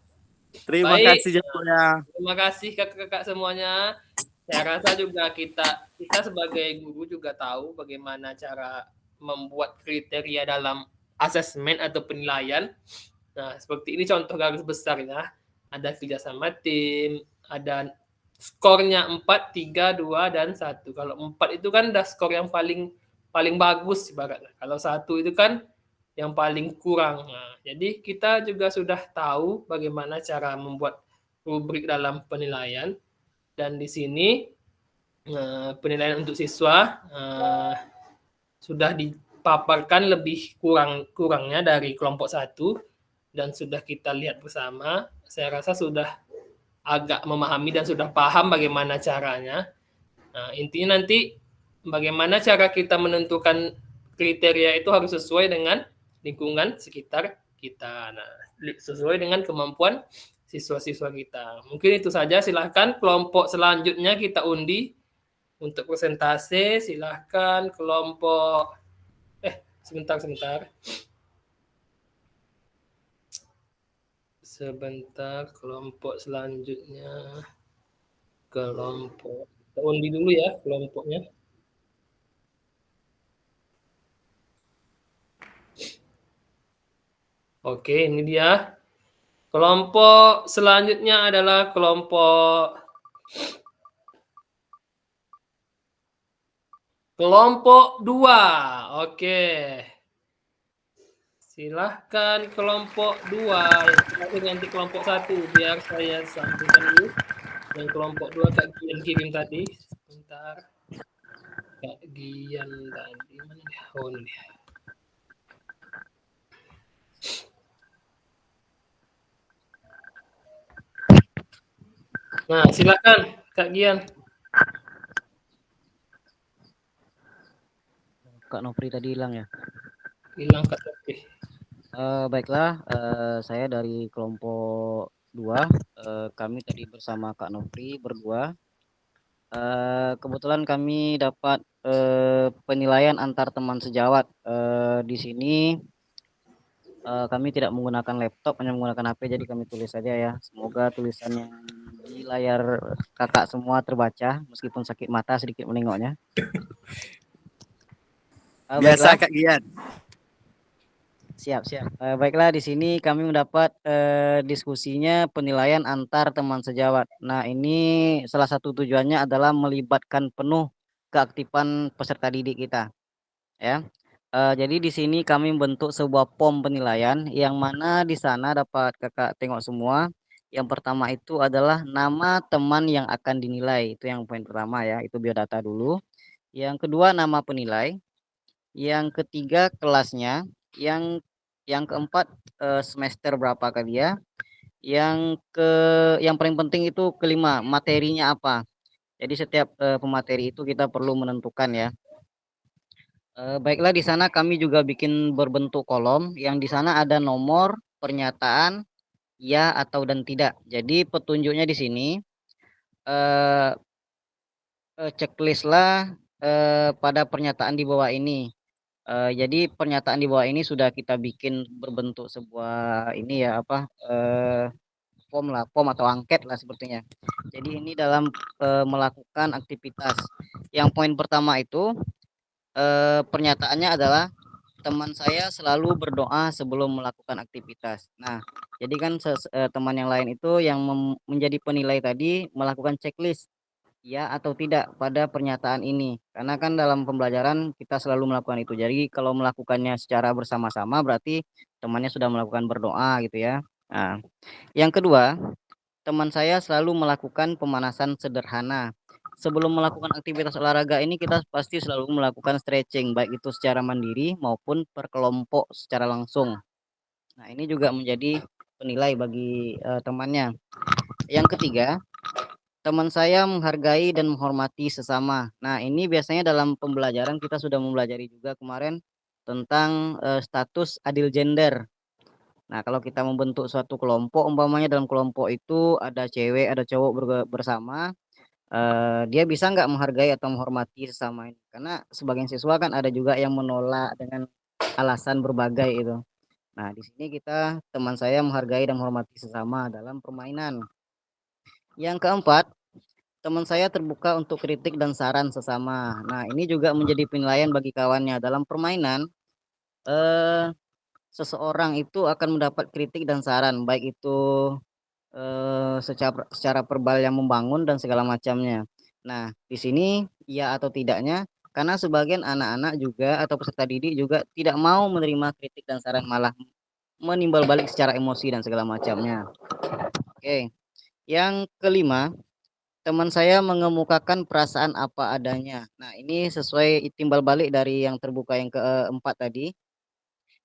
Terima Baik. kasih ya. Terima kasih kakak-kakak semuanya. Saya rasa juga kita sebagai guru juga tahu bagaimana cara membuat kriteria dalam asesmen atau penilaian. Nah, seperti ini contoh garis besarnya. Ada kerjasama tim, ada skornya 4, 3, 2, dan 1. Kalau 4 itu kan udah skor yang paling bagus ibaratnya. Kalau 1 itu kan yang paling kurang. Nah, jadi kita juga sudah tahu bagaimana cara membuat rubrik dalam penilaian. Dan di sini penilaian untuk siswa sudah dipaparkan lebih kurangnya dari kelompok 1 dan sudah kita lihat bersama. Saya rasa sudah agak memahami dan sudah paham bagaimana caranya. Nah, intinya nanti bagaimana cara kita menentukan kriteria itu harus sesuai dengan lingkungan sekitar kita. Nah, sesuai dengan kemampuan siswa-siswa kita. Mungkin itu saja. Silahkan kelompok selanjutnya kita undi untuk presentase. Silahkan kelompok sebentar. Sebentar, kelompok selanjutnya. Kelompok. Kita undi dulu ya kelompoknya. Oke, ini dia. Kelompok selanjutnya adalah kelompok kelompok 2. Oke. Silahkan kelompok 2. Yang terakhir nanti kelompok 1. Biar saya sampaikan dulu. Yang kelompok 2 Kak Gian kirim tadi. Sebentar. Kak Gian tadi. Mana dia? Oh, ini dia. Nah, silakan Kak Gian. Kak Nopri tadi hilang ya. Hilang Kak Nopri. Baiklah, saya dari kelompok 2. Kami tadi bersama Kak Nopri berdua. Kebetulan kami dapat penilaian antar teman sejawat. Di sini kami tidak menggunakan laptop, hanya menggunakan HP, jadi kami tulis saja ya. Semoga tulisan yang di layar kakak semua terbaca, meskipun sakit mata sedikit menengoknya. Biasa Baiklah. Kak Gian. Siap. Baiklah, di sini kami mendapat diskusinya penilaian antar teman sejawat. Nah, ini salah satu tujuannya adalah melibatkan penuh keaktifan peserta didik kita, ya. Jadi di sini kami membentuk sebuah POM penilaian yang mana di sana dapat kakak tengok semua. Yang pertama itu adalah nama teman yang akan dinilai, itu yang poin pertama ya, itu biodata dulu. Yang kedua nama penilai, yang ketiga kelasnya, yang keempat semester berapa kali dia, yang paling penting itu kelima materinya apa. Jadi setiap pemateri itu kita perlu menentukan ya. Baiklah, di sana kami juga bikin berbentuk kolom yang di sana ada nomor, pernyataan, ya atau dan tidak. Jadi petunjuknya di sini checklist lah pada pernyataan di bawah ini. Jadi pernyataan di bawah ini sudah kita bikin berbentuk sebuah ini ya form atau angket lah sepertinya. Jadi ini dalam melakukan aktivitas. Yang poin pertama itu pernyataannya adalah teman saya selalu berdoa sebelum melakukan aktivitas. Nah, jadi kan teman yang lain itu yang menjadi penilai tadi melakukan checklist ya atau tidak pada pernyataan ini. Karena kan dalam pembelajaran kita selalu melakukan itu. Jadi kalau melakukannya secara bersama-sama berarti temannya sudah melakukan berdoa gitu ya. Nah, yang kedua, teman saya selalu melakukan pemanasan sederhana. Sebelum melakukan aktivitas olahraga ini kita pasti selalu melakukan stretching baik itu secara mandiri maupun per kelompok secara langsung. Nah, ini juga menjadi penilai bagi temannya. Yang ketiga, teman saya menghargai dan menghormati sesama. Nah, ini biasanya dalam pembelajaran kita sudah mempelajari juga kemarin tentang status adil gender. Nah, kalau kita membentuk suatu kelompok, umpamanya dalam kelompok itu ada cewek, ada cowok bersama, dia bisa nggak menghargai atau menghormati sesama ini? Karena sebagian siswa kan ada juga yang menolak dengan alasan berbagai itu. Nah, di sini teman saya menghargai dan menghormati sesama dalam permainan. Yang keempat, teman saya terbuka untuk kritik dan saran sesama. Nah, ini juga menjadi penilaian bagi kawannya dalam permainan. Seseorang itu akan mendapat kritik dan saran, baik itu secara verbal yang membangun dan segala macamnya. Nah, di sini ya atau tidaknya, karena sebagian anak-anak juga atau peserta didik juga tidak mau menerima kritik dan saran, malah menimbal balik secara emosi dan segala macamnya. Oke. Yang kelima, teman saya mengemukakan perasaan apa adanya. Nah, ini sesuai timbal balik dari yang terbuka yang keempat tadi.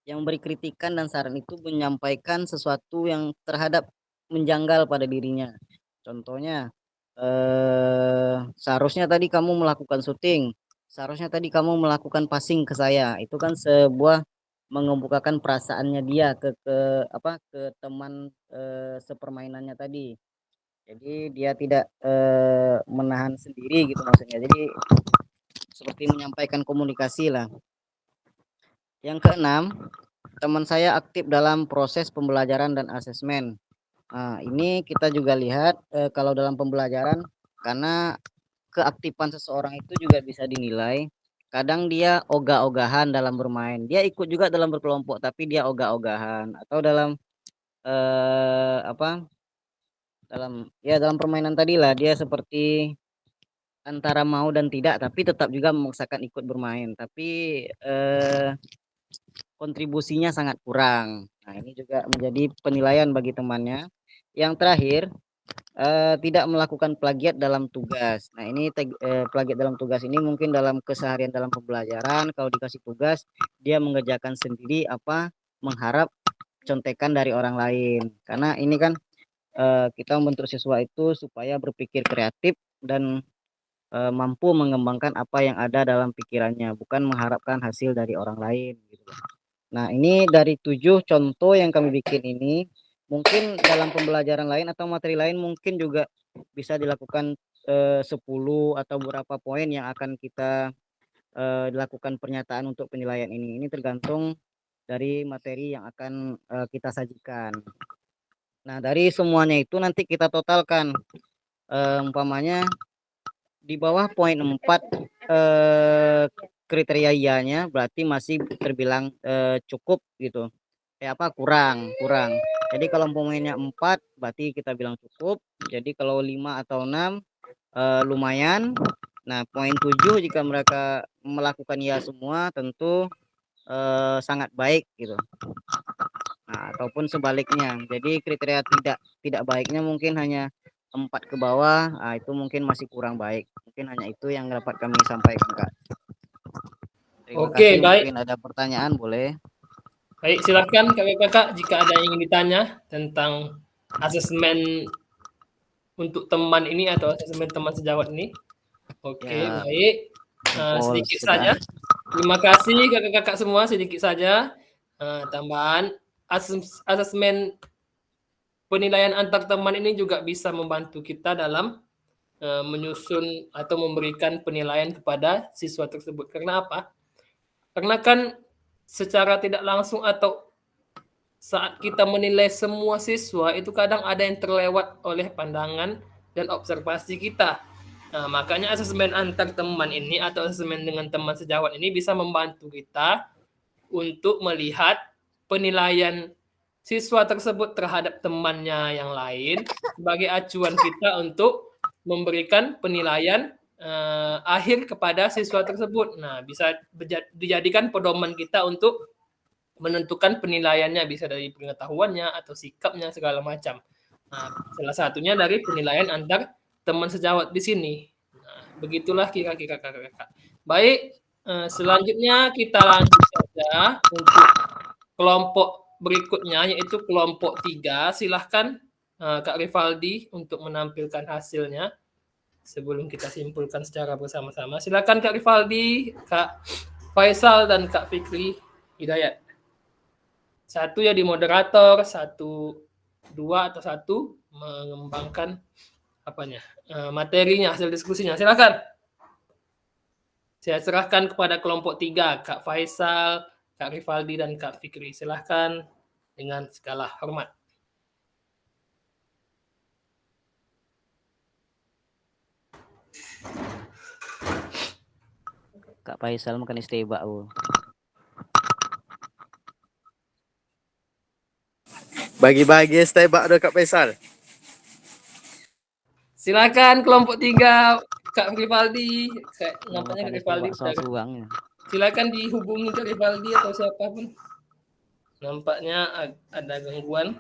Yang memberi kritikan dan saran itu menyampaikan sesuatu yang terhadap menjanggal pada dirinya. Contohnya, seharusnya tadi kamu melakukan syuting, seharusnya tadi kamu melakukan passing ke saya. Itu kan sebuah mengemukakan perasaannya dia ke teman sepermainannya tadi. Jadi dia tidak menahan sendiri gitu maksudnya. Jadi seperti menyampaikan komunikasi lah. Yang keenam, teman saya aktif dalam proses pembelajaran dan asesmen. Nah, ini kita juga lihat kalau dalam pembelajaran, karena keaktifan seseorang itu juga bisa dinilai. Kadang dia ogah-ogahan dalam bermain. Dia ikut juga dalam berkelompok, tapi dia ogah-ogahan. Atau dalam apa? Dalam permainan tadi lah dia seperti antara mau dan tidak, tapi tetap juga memaksakan ikut bermain. Tapi kontribusinya sangat kurang. Nah, ini juga menjadi penilaian bagi temannya. Yang terakhir, tidak melakukan plagiat dalam tugas. Nah, ini plagiat dalam tugas ini mungkin dalam keseharian dalam pembelajaran, kalau dikasih tugas, dia mengerjakan sendiri apa mengharap contekan dari orang lain. Karena ini kan kita membentuk siswa itu supaya berpikir kreatif dan mampu mengembangkan apa yang ada dalam pikirannya, bukan mengharapkan hasil dari orang lain gitu. Nah, ini dari 7 contoh yang kami bikin ini, mungkin dalam pembelajaran lain atau materi lain mungkin juga bisa dilakukan 10 atau beberapa poin yang akan kita dilakukan pernyataan untuk penilaian ini. Ini tergantung dari materi yang akan kita sajikan. Nah, dari semuanya itu nanti kita totalkan. Umpamanya di bawah poin 4 kriteria ianya berarti masih terbilang cukup gitu. Kurang. Jadi kalau umpamanya 4 berarti kita bilang cukup. Jadi kalau 5 atau 6 lumayan. Nah, poin 7 jika mereka melakukan ya semua tentu sangat baik gitu. Nah, ataupun sebaliknya. Jadi kriteria tidak baiknya mungkin hanya 4 ke bawah, nah, itu mungkin masih kurang baik. Mungkin hanya itu yang dapat kami sampaikan, Kak. Terima Oke, kasih. baik. Mungkin ada pertanyaan, boleh. Baik, silakan kakak-kakak jika ada yang ingin ditanya tentang asesmen untuk teman ini atau asesmen teman sejawat ini. Oke, Ya, baik. Sedikit saja. Terima kasih kakak-kakak semua, sedikit saja tambahan. Asesmen penilaian antar teman ini juga bisa membantu kita dalam menyusun atau memberikan penilaian kepada siswa tersebut. Karena apa? Karena kan secara tidak langsung atau saat kita menilai semua siswa itu kadang ada yang terlewat oleh pandangan dan observasi kita. Nah, makanya asesmen antar teman ini atau asesmen dengan teman sejawat ini bisa membantu kita untuk melihat penilaian siswa tersebut terhadap temannya yang lain sebagai acuan kita untuk memberikan penilaian akhir kepada siswa tersebut. Nah, bisa dijadikan pedoman kita untuk menentukan penilaiannya, bisa dari pengetahuannya atau sikapnya segala macam. Nah, salah satunya dari penilaian antar teman sejawat di sini. Nah, begitulah kira-kira kakak-kakak. Baik, selanjutnya kita lanjut saja untuk kelompok berikutnya, yaitu kelompok 3. Silahkan Kak Rivaldi untuk menampilkan hasilnya sebelum kita simpulkan secara bersama-sama. Silakan Kak Rivaldi, Kak Faisal, dan Kak Fikri Hidayat. Satu ya di moderator, 1, 2, atau 1 mengembangkan materinya, hasil diskusinya. Silakan. Saya serahkan kepada kelompok 3, Kak Faisal, Kak Rivaldi, dan Kak Fikri. Silakan dengan segala hormat. Kak Faisal makan isteba. Bagi-bagi stebak do Kak Faisal. Silakan kelompok 3, Kak Rivaldi. Nampaknya Kak Rivaldi. Silakan dihubungi Kak Rivaldi atau siapapun. Nampaknya ada gangguan.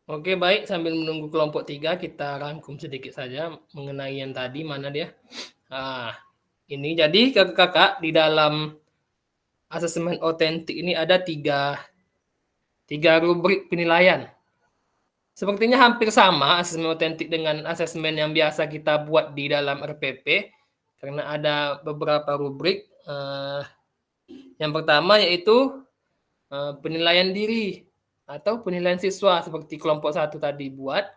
Oke, baik. Sambil menunggu kelompok 3, kita rangkum sedikit saja mengenai yang tadi. Mana dia? Nah, ini jadi kakak-kakak di dalam asesmen otentik ini ada tiga rubrik penilaian. Sepertinya hampir sama asesmen otentik dengan asesmen yang biasa kita buat di dalam RPP, karena ada beberapa rubrik. Yang pertama yaitu penilaian diri atau penilaian siswa seperti kelompok 1 tadi buat.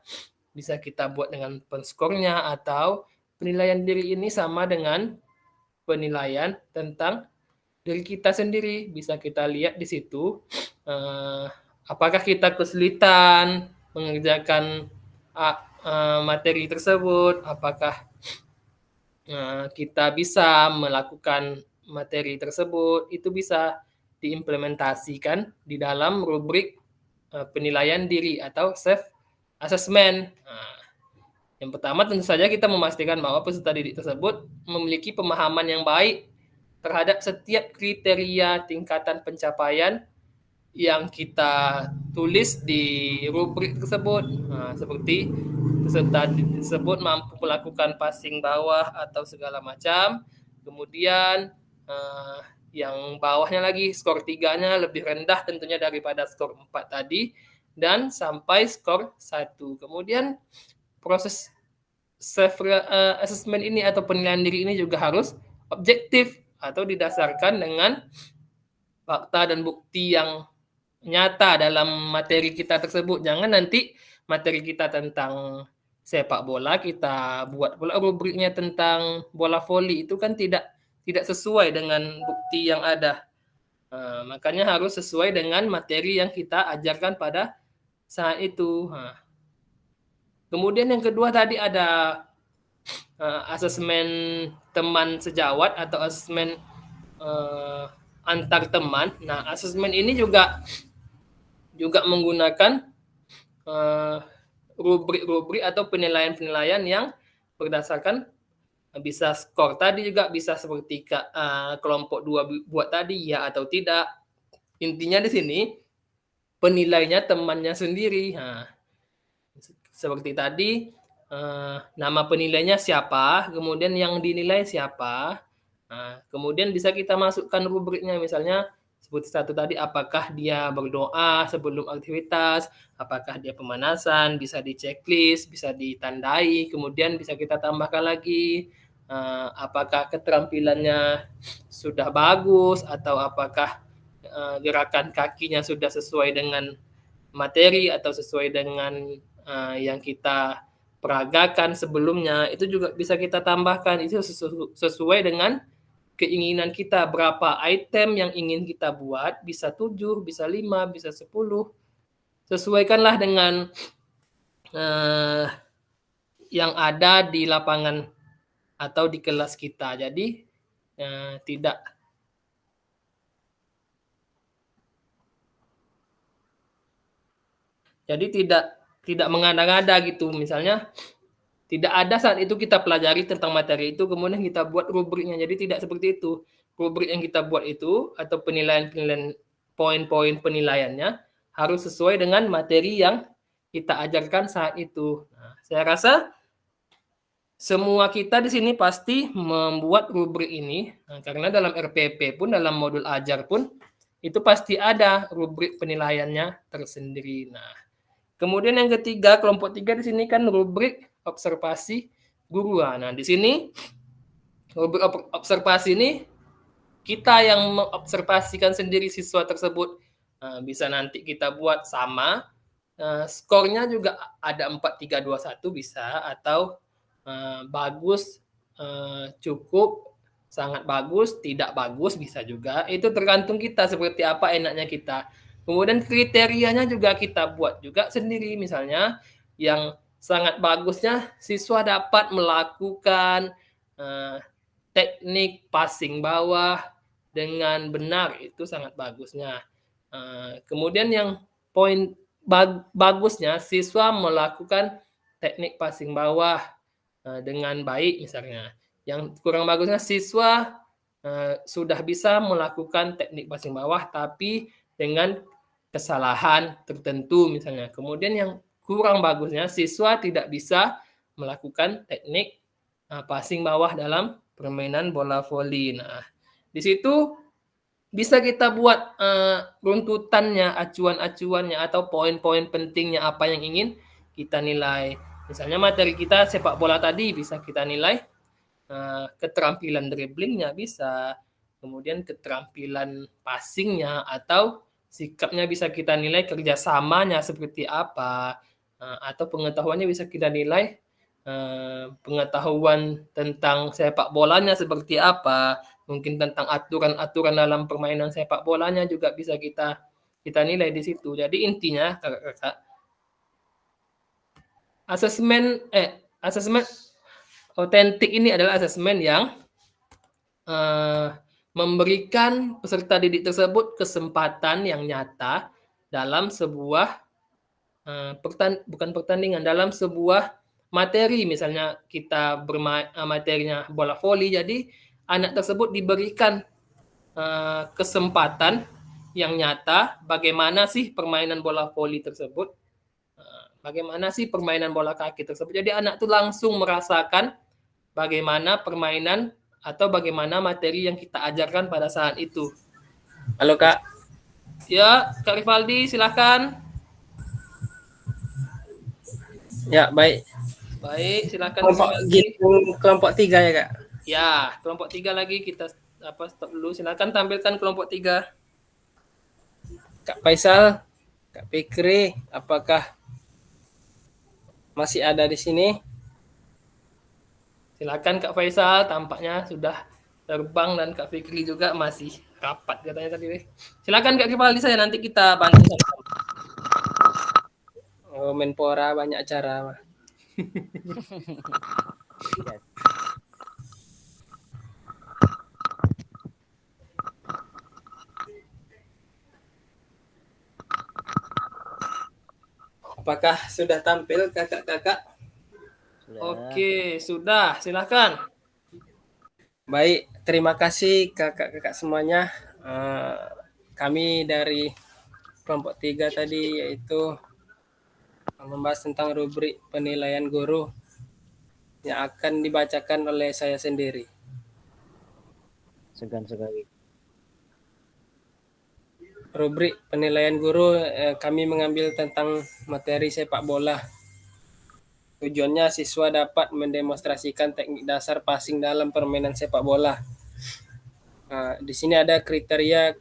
Bisa kita buat dengan penskornya, atau penilaian diri ini sama dengan penilaian tentang diri kita sendiri. Bisa kita lihat di situ apakah kita kesulitan mengerjakan materi tersebut, apakah kita bisa melakukan materi tersebut. Itu bisa diimplementasikan di dalam rubrik penilaian diri atau self assessment. Yang pertama tentu saja kita memastikan bahwa peserta didik tersebut memiliki pemahaman yang baik terhadap setiap kriteria tingkatan pencapaian yang kita tulis di rubrik tersebut. Seperti peserta tersebut mampu melakukan passing bawah atau segala macam. Kemudian yang bawahnya lagi, skor 3-nya lebih rendah tentunya daripada skor 4 tadi, dan sampai skor 1. Kemudian proses self assessment ini atau penilaian diri ini juga harus objektif atau didasarkan dengan fakta dan bukti yang nyata dalam materi kita tersebut. Jangan nanti materi kita tentang sepak bola, kita buat pula rubriknya tentang bola voli. Itu kan tidak sesuai dengan bukti yang ada. Makanya harus sesuai dengan materi yang kita ajarkan pada saat itu. Kemudian yang kedua tadi ada asesmen teman sejawat atau asesmen antar teman. Nah, asesmen ini juga menggunakan rubrik-rubrik atau penilaian-penilaian yang berdasarkan bisa skor tadi, juga bisa seperti kelompok 2 buat tadi, ya atau tidak. Intinya di sini penilainya temannya sendiri. Seperti tadi, nama penilainya siapa, kemudian yang dinilai siapa. Kemudian bisa kita masukkan rubriknya, misalnya seperti 1 tadi, apakah dia berdoa sebelum aktivitas, apakah dia pemanasan, bisa di checklist, bisa ditandai. Kemudian bisa kita tambahkan lagi apakah keterampilannya sudah bagus, atau apakah gerakan kakinya sudah sesuai dengan materi atau sesuai dengan yang kita peragakan sebelumnya. Itu juga bisa kita tambahkan. Itu sesuai dengan keinginan kita, berapa item yang ingin kita buat, bisa 7, bisa 5, bisa 10. Sesuaikanlah dengan yang ada di lapangan atau di kelas kita. Jadi tidak mengada-ngada gitu. Misalnya tidak ada saat itu kita pelajari tentang materi itu, kemudian kita buat rubriknya. Jadi tidak seperti itu. Rubrik yang kita buat itu atau penilaian-penilaian, poin-poin penilaiannya harus sesuai dengan materi yang kita ajarkan saat itu. Nah, saya rasa semua kita di sini pasti membuat rubrik ini, karena dalam RPP pun, dalam modul ajar pun, itu pasti ada rubrik penilaiannya tersendiri. Nah, kemudian yang ketiga, kelompok 3 di sini kan rubrik observasi guru. Nah, di sini rubrik observasi ini kita yang mengobservasikan sendiri siswa tersebut. Bisa nanti kita buat sama. Skornya juga ada 4, 3, 2, 1 bisa, atau bagus, cukup, sangat bagus, tidak bagus bisa juga. Itu tergantung kita seperti apa enaknya kita. Kemudian kriterianya juga kita buat juga sendiri. Misalnya yang sangat bagusnya siswa dapat melakukan teknik passing bawah dengan benar, itu sangat bagusnya. Kemudian yang poin bagusnya siswa melakukan teknik passing bawah dengan baik misalnya. Yang kurang bagusnya siswa sudah bisa melakukan teknik passing bawah tapi dengan kesalahan tertentu misalnya. Kemudian yang kurang bagusnya siswa tidak bisa melakukan teknik passing bawah dalam permainan bola voli. Nah, di situ bisa kita buat runtutannya, acuan-acuannya, atau poin-poin pentingnya apa yang ingin kita nilai. Misalnya materi kita sepak bola tadi bisa kita nilai keterampilan dribblingnya bisa, kemudian keterampilan passingnya atau sikapnya bisa kita nilai kerjasamanya seperti apa, atau pengetahuannya bisa kita nilai pengetahuan tentang sepak bolanya seperti apa, mungkin tentang aturan-aturan dalam permainan sepak bolanya juga bisa kita nilai di situ. Jadi intinya kakak-kakak, asesmen otentik ini adalah asesmen yang memberikan peserta didik tersebut kesempatan yang nyata dalam sebuah bukan pertandingan, dalam sebuah materi. Misalnya kita bermain materinya bola voli, jadi anak tersebut diberikan kesempatan yang nyata bagaimana sih permainan bola voli tersebut, bagaimana sih permainan bola kaki tersebut. Jadi anak tuh langsung merasakan bagaimana permainan atau bagaimana materi yang kita ajarkan pada saat itu. Halo Kak. Ya, Kak Rivaldi silakan. Ya, baik. Baik, silakan. Kelompok 3 ya Kak. Ya, kelompok 3 lagi kita stop dulu. Silakan tampilkan kelompok 3. Kak Faisal, Kak Fikri, apakah masih ada di sini? Silakan Kak Faisal, tampaknya sudah terbang dan Kak Fikri juga masih rapat katanya tadi. Silakan Kak Rivaldi, saya nanti kita bantu sama-sama. Oh, Menpora banyak acara. Apakah sudah tampil kakak-kakak? Oke, sudah. Silakan. Baik, terima kasih kakak-kakak semuanya. Kami dari kelompok 3 tadi yaitu membahas tentang rubrik penilaian guru yang akan dibacakan oleh saya sendiri. Segan sekali. Rubrik penilaian guru kami mengambil tentang materi sepak bola. Tujuannya siswa dapat mendemonstrasikan teknik dasar passing dalam permainan sepak bola. Di sini ada kriteria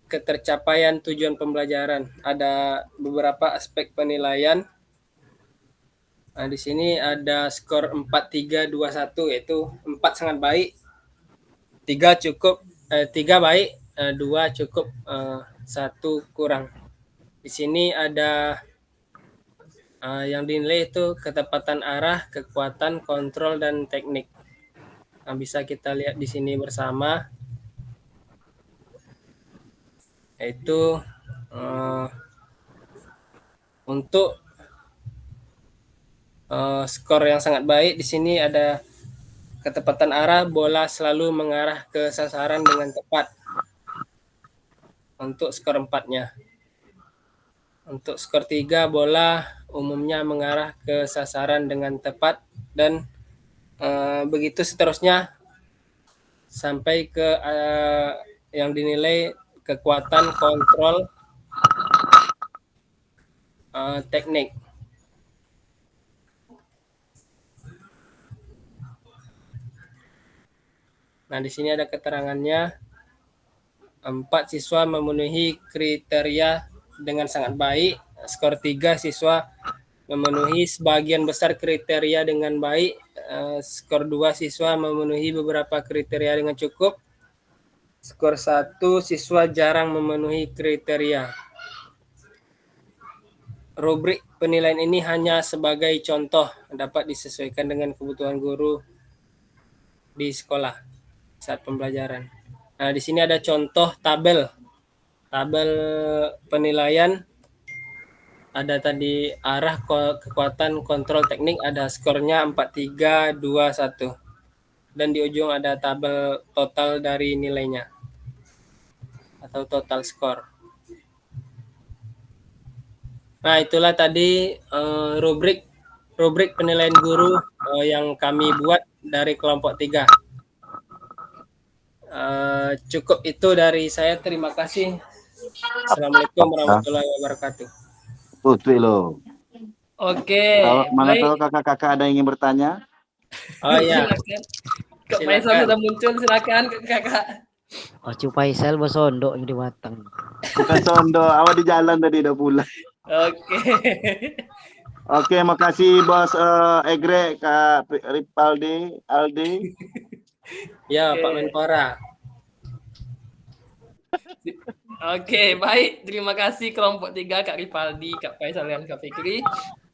ketercapaian tujuan pembelajaran. Ada beberapa aspek penilaian. Di sini ada skor 4-3-2-1, yaitu 4 sangat baik, 3 cukup, 3 baik, 2 cukup, 1 kurang. Di sini ada yang dinilai itu ketepatan arah, kekuatan, kontrol, dan teknik. Bisa kita lihat di sini bersama, yaitu untuk skor yang sangat baik di sini ada ketepatan arah, bola selalu mengarah ke sasaran dengan tepat. Untuk skor 4-nya. Untuk skor 3, bola umumnya mengarah ke sasaran dengan tepat, dan begitu seterusnya sampai ke yang dinilai kekuatan, kontrol, teknik. Nah, di sini ada keterangannya. 4 siswa memenuhi kriteria dengan sangat baik. Skor 3, siswa memenuhi sebagian besar kriteria dengan baik. Skor 2, siswa memenuhi beberapa kriteria dengan cukup. Skor 1, siswa jarang memenuhi kriteria. Rubrik penilaian ini hanya sebagai contoh, dapat disesuaikan dengan kebutuhan guru di sekolah saat pembelajaran. Nah, di sini ada contoh tabel penilaian. Ada tadi arah, kekuatan, kontrol, teknik, ada skornya 4-3-2-1. Dan di ujung ada tabel total dari nilainya atau total skor. Nah, itulah tadi rubrik penilaian guru yang kami buat dari kelompok 3. Cukup itu dari saya. Terima kasih. Assalamualaikum warahmatullahi wabarakatuh. Tuh lo. Oke, Mana baik. tahu kakak-kakak ada yang ingin bertanya? Oh iya, Silakan. Kak Silakan. Faisal sudah muncul, silakan Kakak. Oh, Cupaisel Bosondo yang di Batang. Bukan Sondo, awak di jalan tadi udah pulang. Oke. Oke, makasih Bos Egre, Kak Ripaldi, Aldi. ya Oke. Pak Menpora. Oke, baik. Terima kasih kelompok 3 Kak Ripaldi, Kak Faisal dan Kak Fikri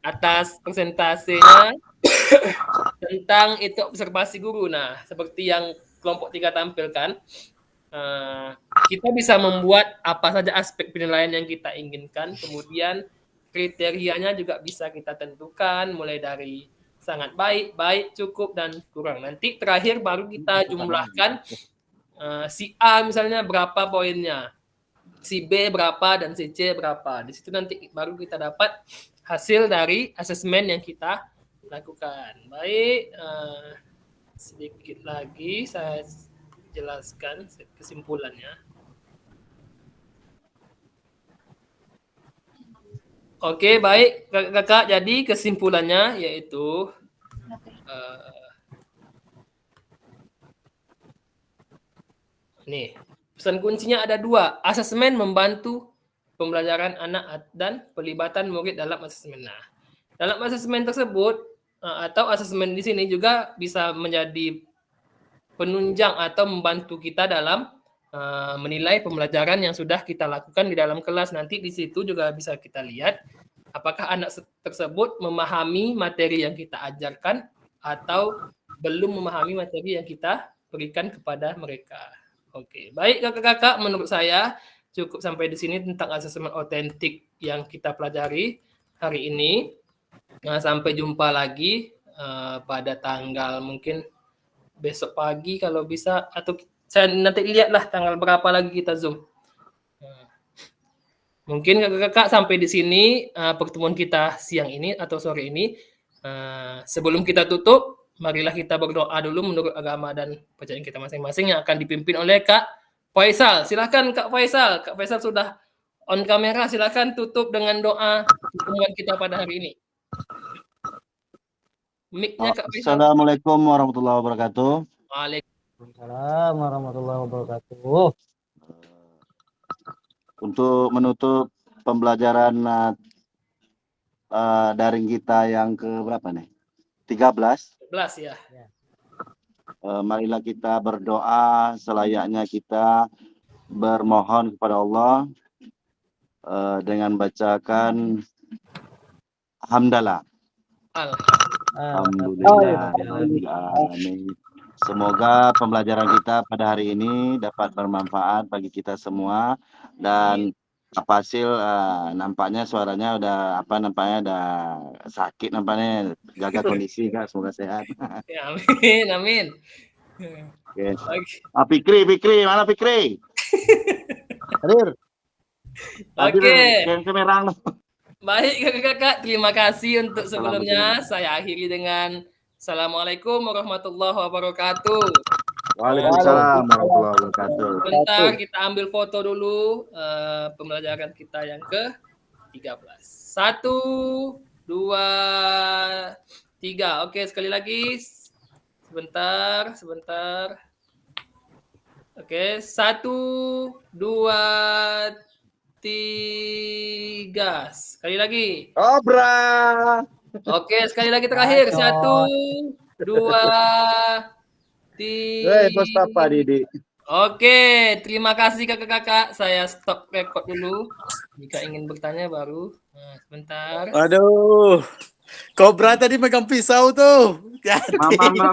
atas presentasenya tentang itu observasi guru. Nah, seperti yang kelompok 3 tampilkan, kita bisa membuat apa saja aspek penilaian yang kita inginkan, kemudian kriterianya juga bisa kita tentukan mulai dari sangat baik, baik, cukup, dan kurang. Nanti terakhir baru kita jumlahkan si A misalnya berapa poinnya, si B berapa, dan si C berapa. Di situ nanti baru kita dapat hasil dari asesmen yang kita lakukan. Baik, sedikit lagi saya jelaskan kesimpulannya. Oke, baik kakak. Jadi kesimpulannya yaitu nih, pesan kuncinya ada 2. Asesmen membantu pembelajaran anak dan pelibatan murid dalam asesmen. Nah, dalam asesmen tersebut atau asesmen di sini juga bisa menjadi penunjang atau membantu kita dalam menilai pembelajaran yang sudah kita lakukan di dalam kelas. Nanti di situ juga bisa kita lihat apakah anak tersebut memahami materi yang kita ajarkan atau belum memahami materi yang kita berikan kepada mereka. Oke, baik kakak-kakak, menurut saya cukup sampai di sini tentang asesmen otentik yang kita pelajari hari ini. Nah, sampai jumpa lagi pada tanggal mungkin besok pagi kalau bisa, atau saya nanti lihatlah tanggal berapa lagi kita Zoom. Mungkin kakak-kakak sampai di sini pertemuan kita siang ini atau sore ini. Sebelum kita tutup, marilah kita berdoa dulu menurut agama dan percayaan kita masing-masing yang akan dipimpin oleh Kak Faisal. Silakan Kak Faisal. Kak Faisal sudah on kamera. Silakan tutup dengan doa pertemuan kita pada hari ini. Mic-nya Kak Faisal. Assalamualaikum warahmatullahi wabarakatuh. Waalaikumsalam warahmatullahi wabarakatuh. Untuk menutup pembelajaran daring kita yang ke berapa nih? 13. 11 ya. Marilah kita berdoa selayaknya kita bermohon kepada Allah dengan bacakan hamdalah. Alhamdulillah. Amin. Semoga pembelajaran kita pada hari ini dapat bermanfaat bagi kita semua, dan Hasil nampaknya suaranya udah udah sakit nampaknya, jaga kondisi Kak, semoga sehat. Ya, amin, amin. Oke. Oke. Fikri, mana Fikri? Hadir. Oke. Kemerang. Baik kakak-kakak, terima kasih untuk sebelumnya. Saya akhiri dengan Assalamualaikum warahmatullahi wabarakatuh. Waalaikumsalam warahmatullahi wabarakatuh. Bentar kita ambil foto dulu pembelajaran kita yang ke-13. 1, 2, 3. Oke, sekali lagi. Sebentar. Oke, 1, 2, 3. Sekali lagi. Obra. Oke, sekali lagi terakhir. 1, 2, 3. Bos Papa Didi. Oke, terima kasih kakak-kakak. Saya stop record dulu. Jika ingin bertanya baru. Nah, sebentar. Aduh, Kobra tadi megang pisau tuh. Mama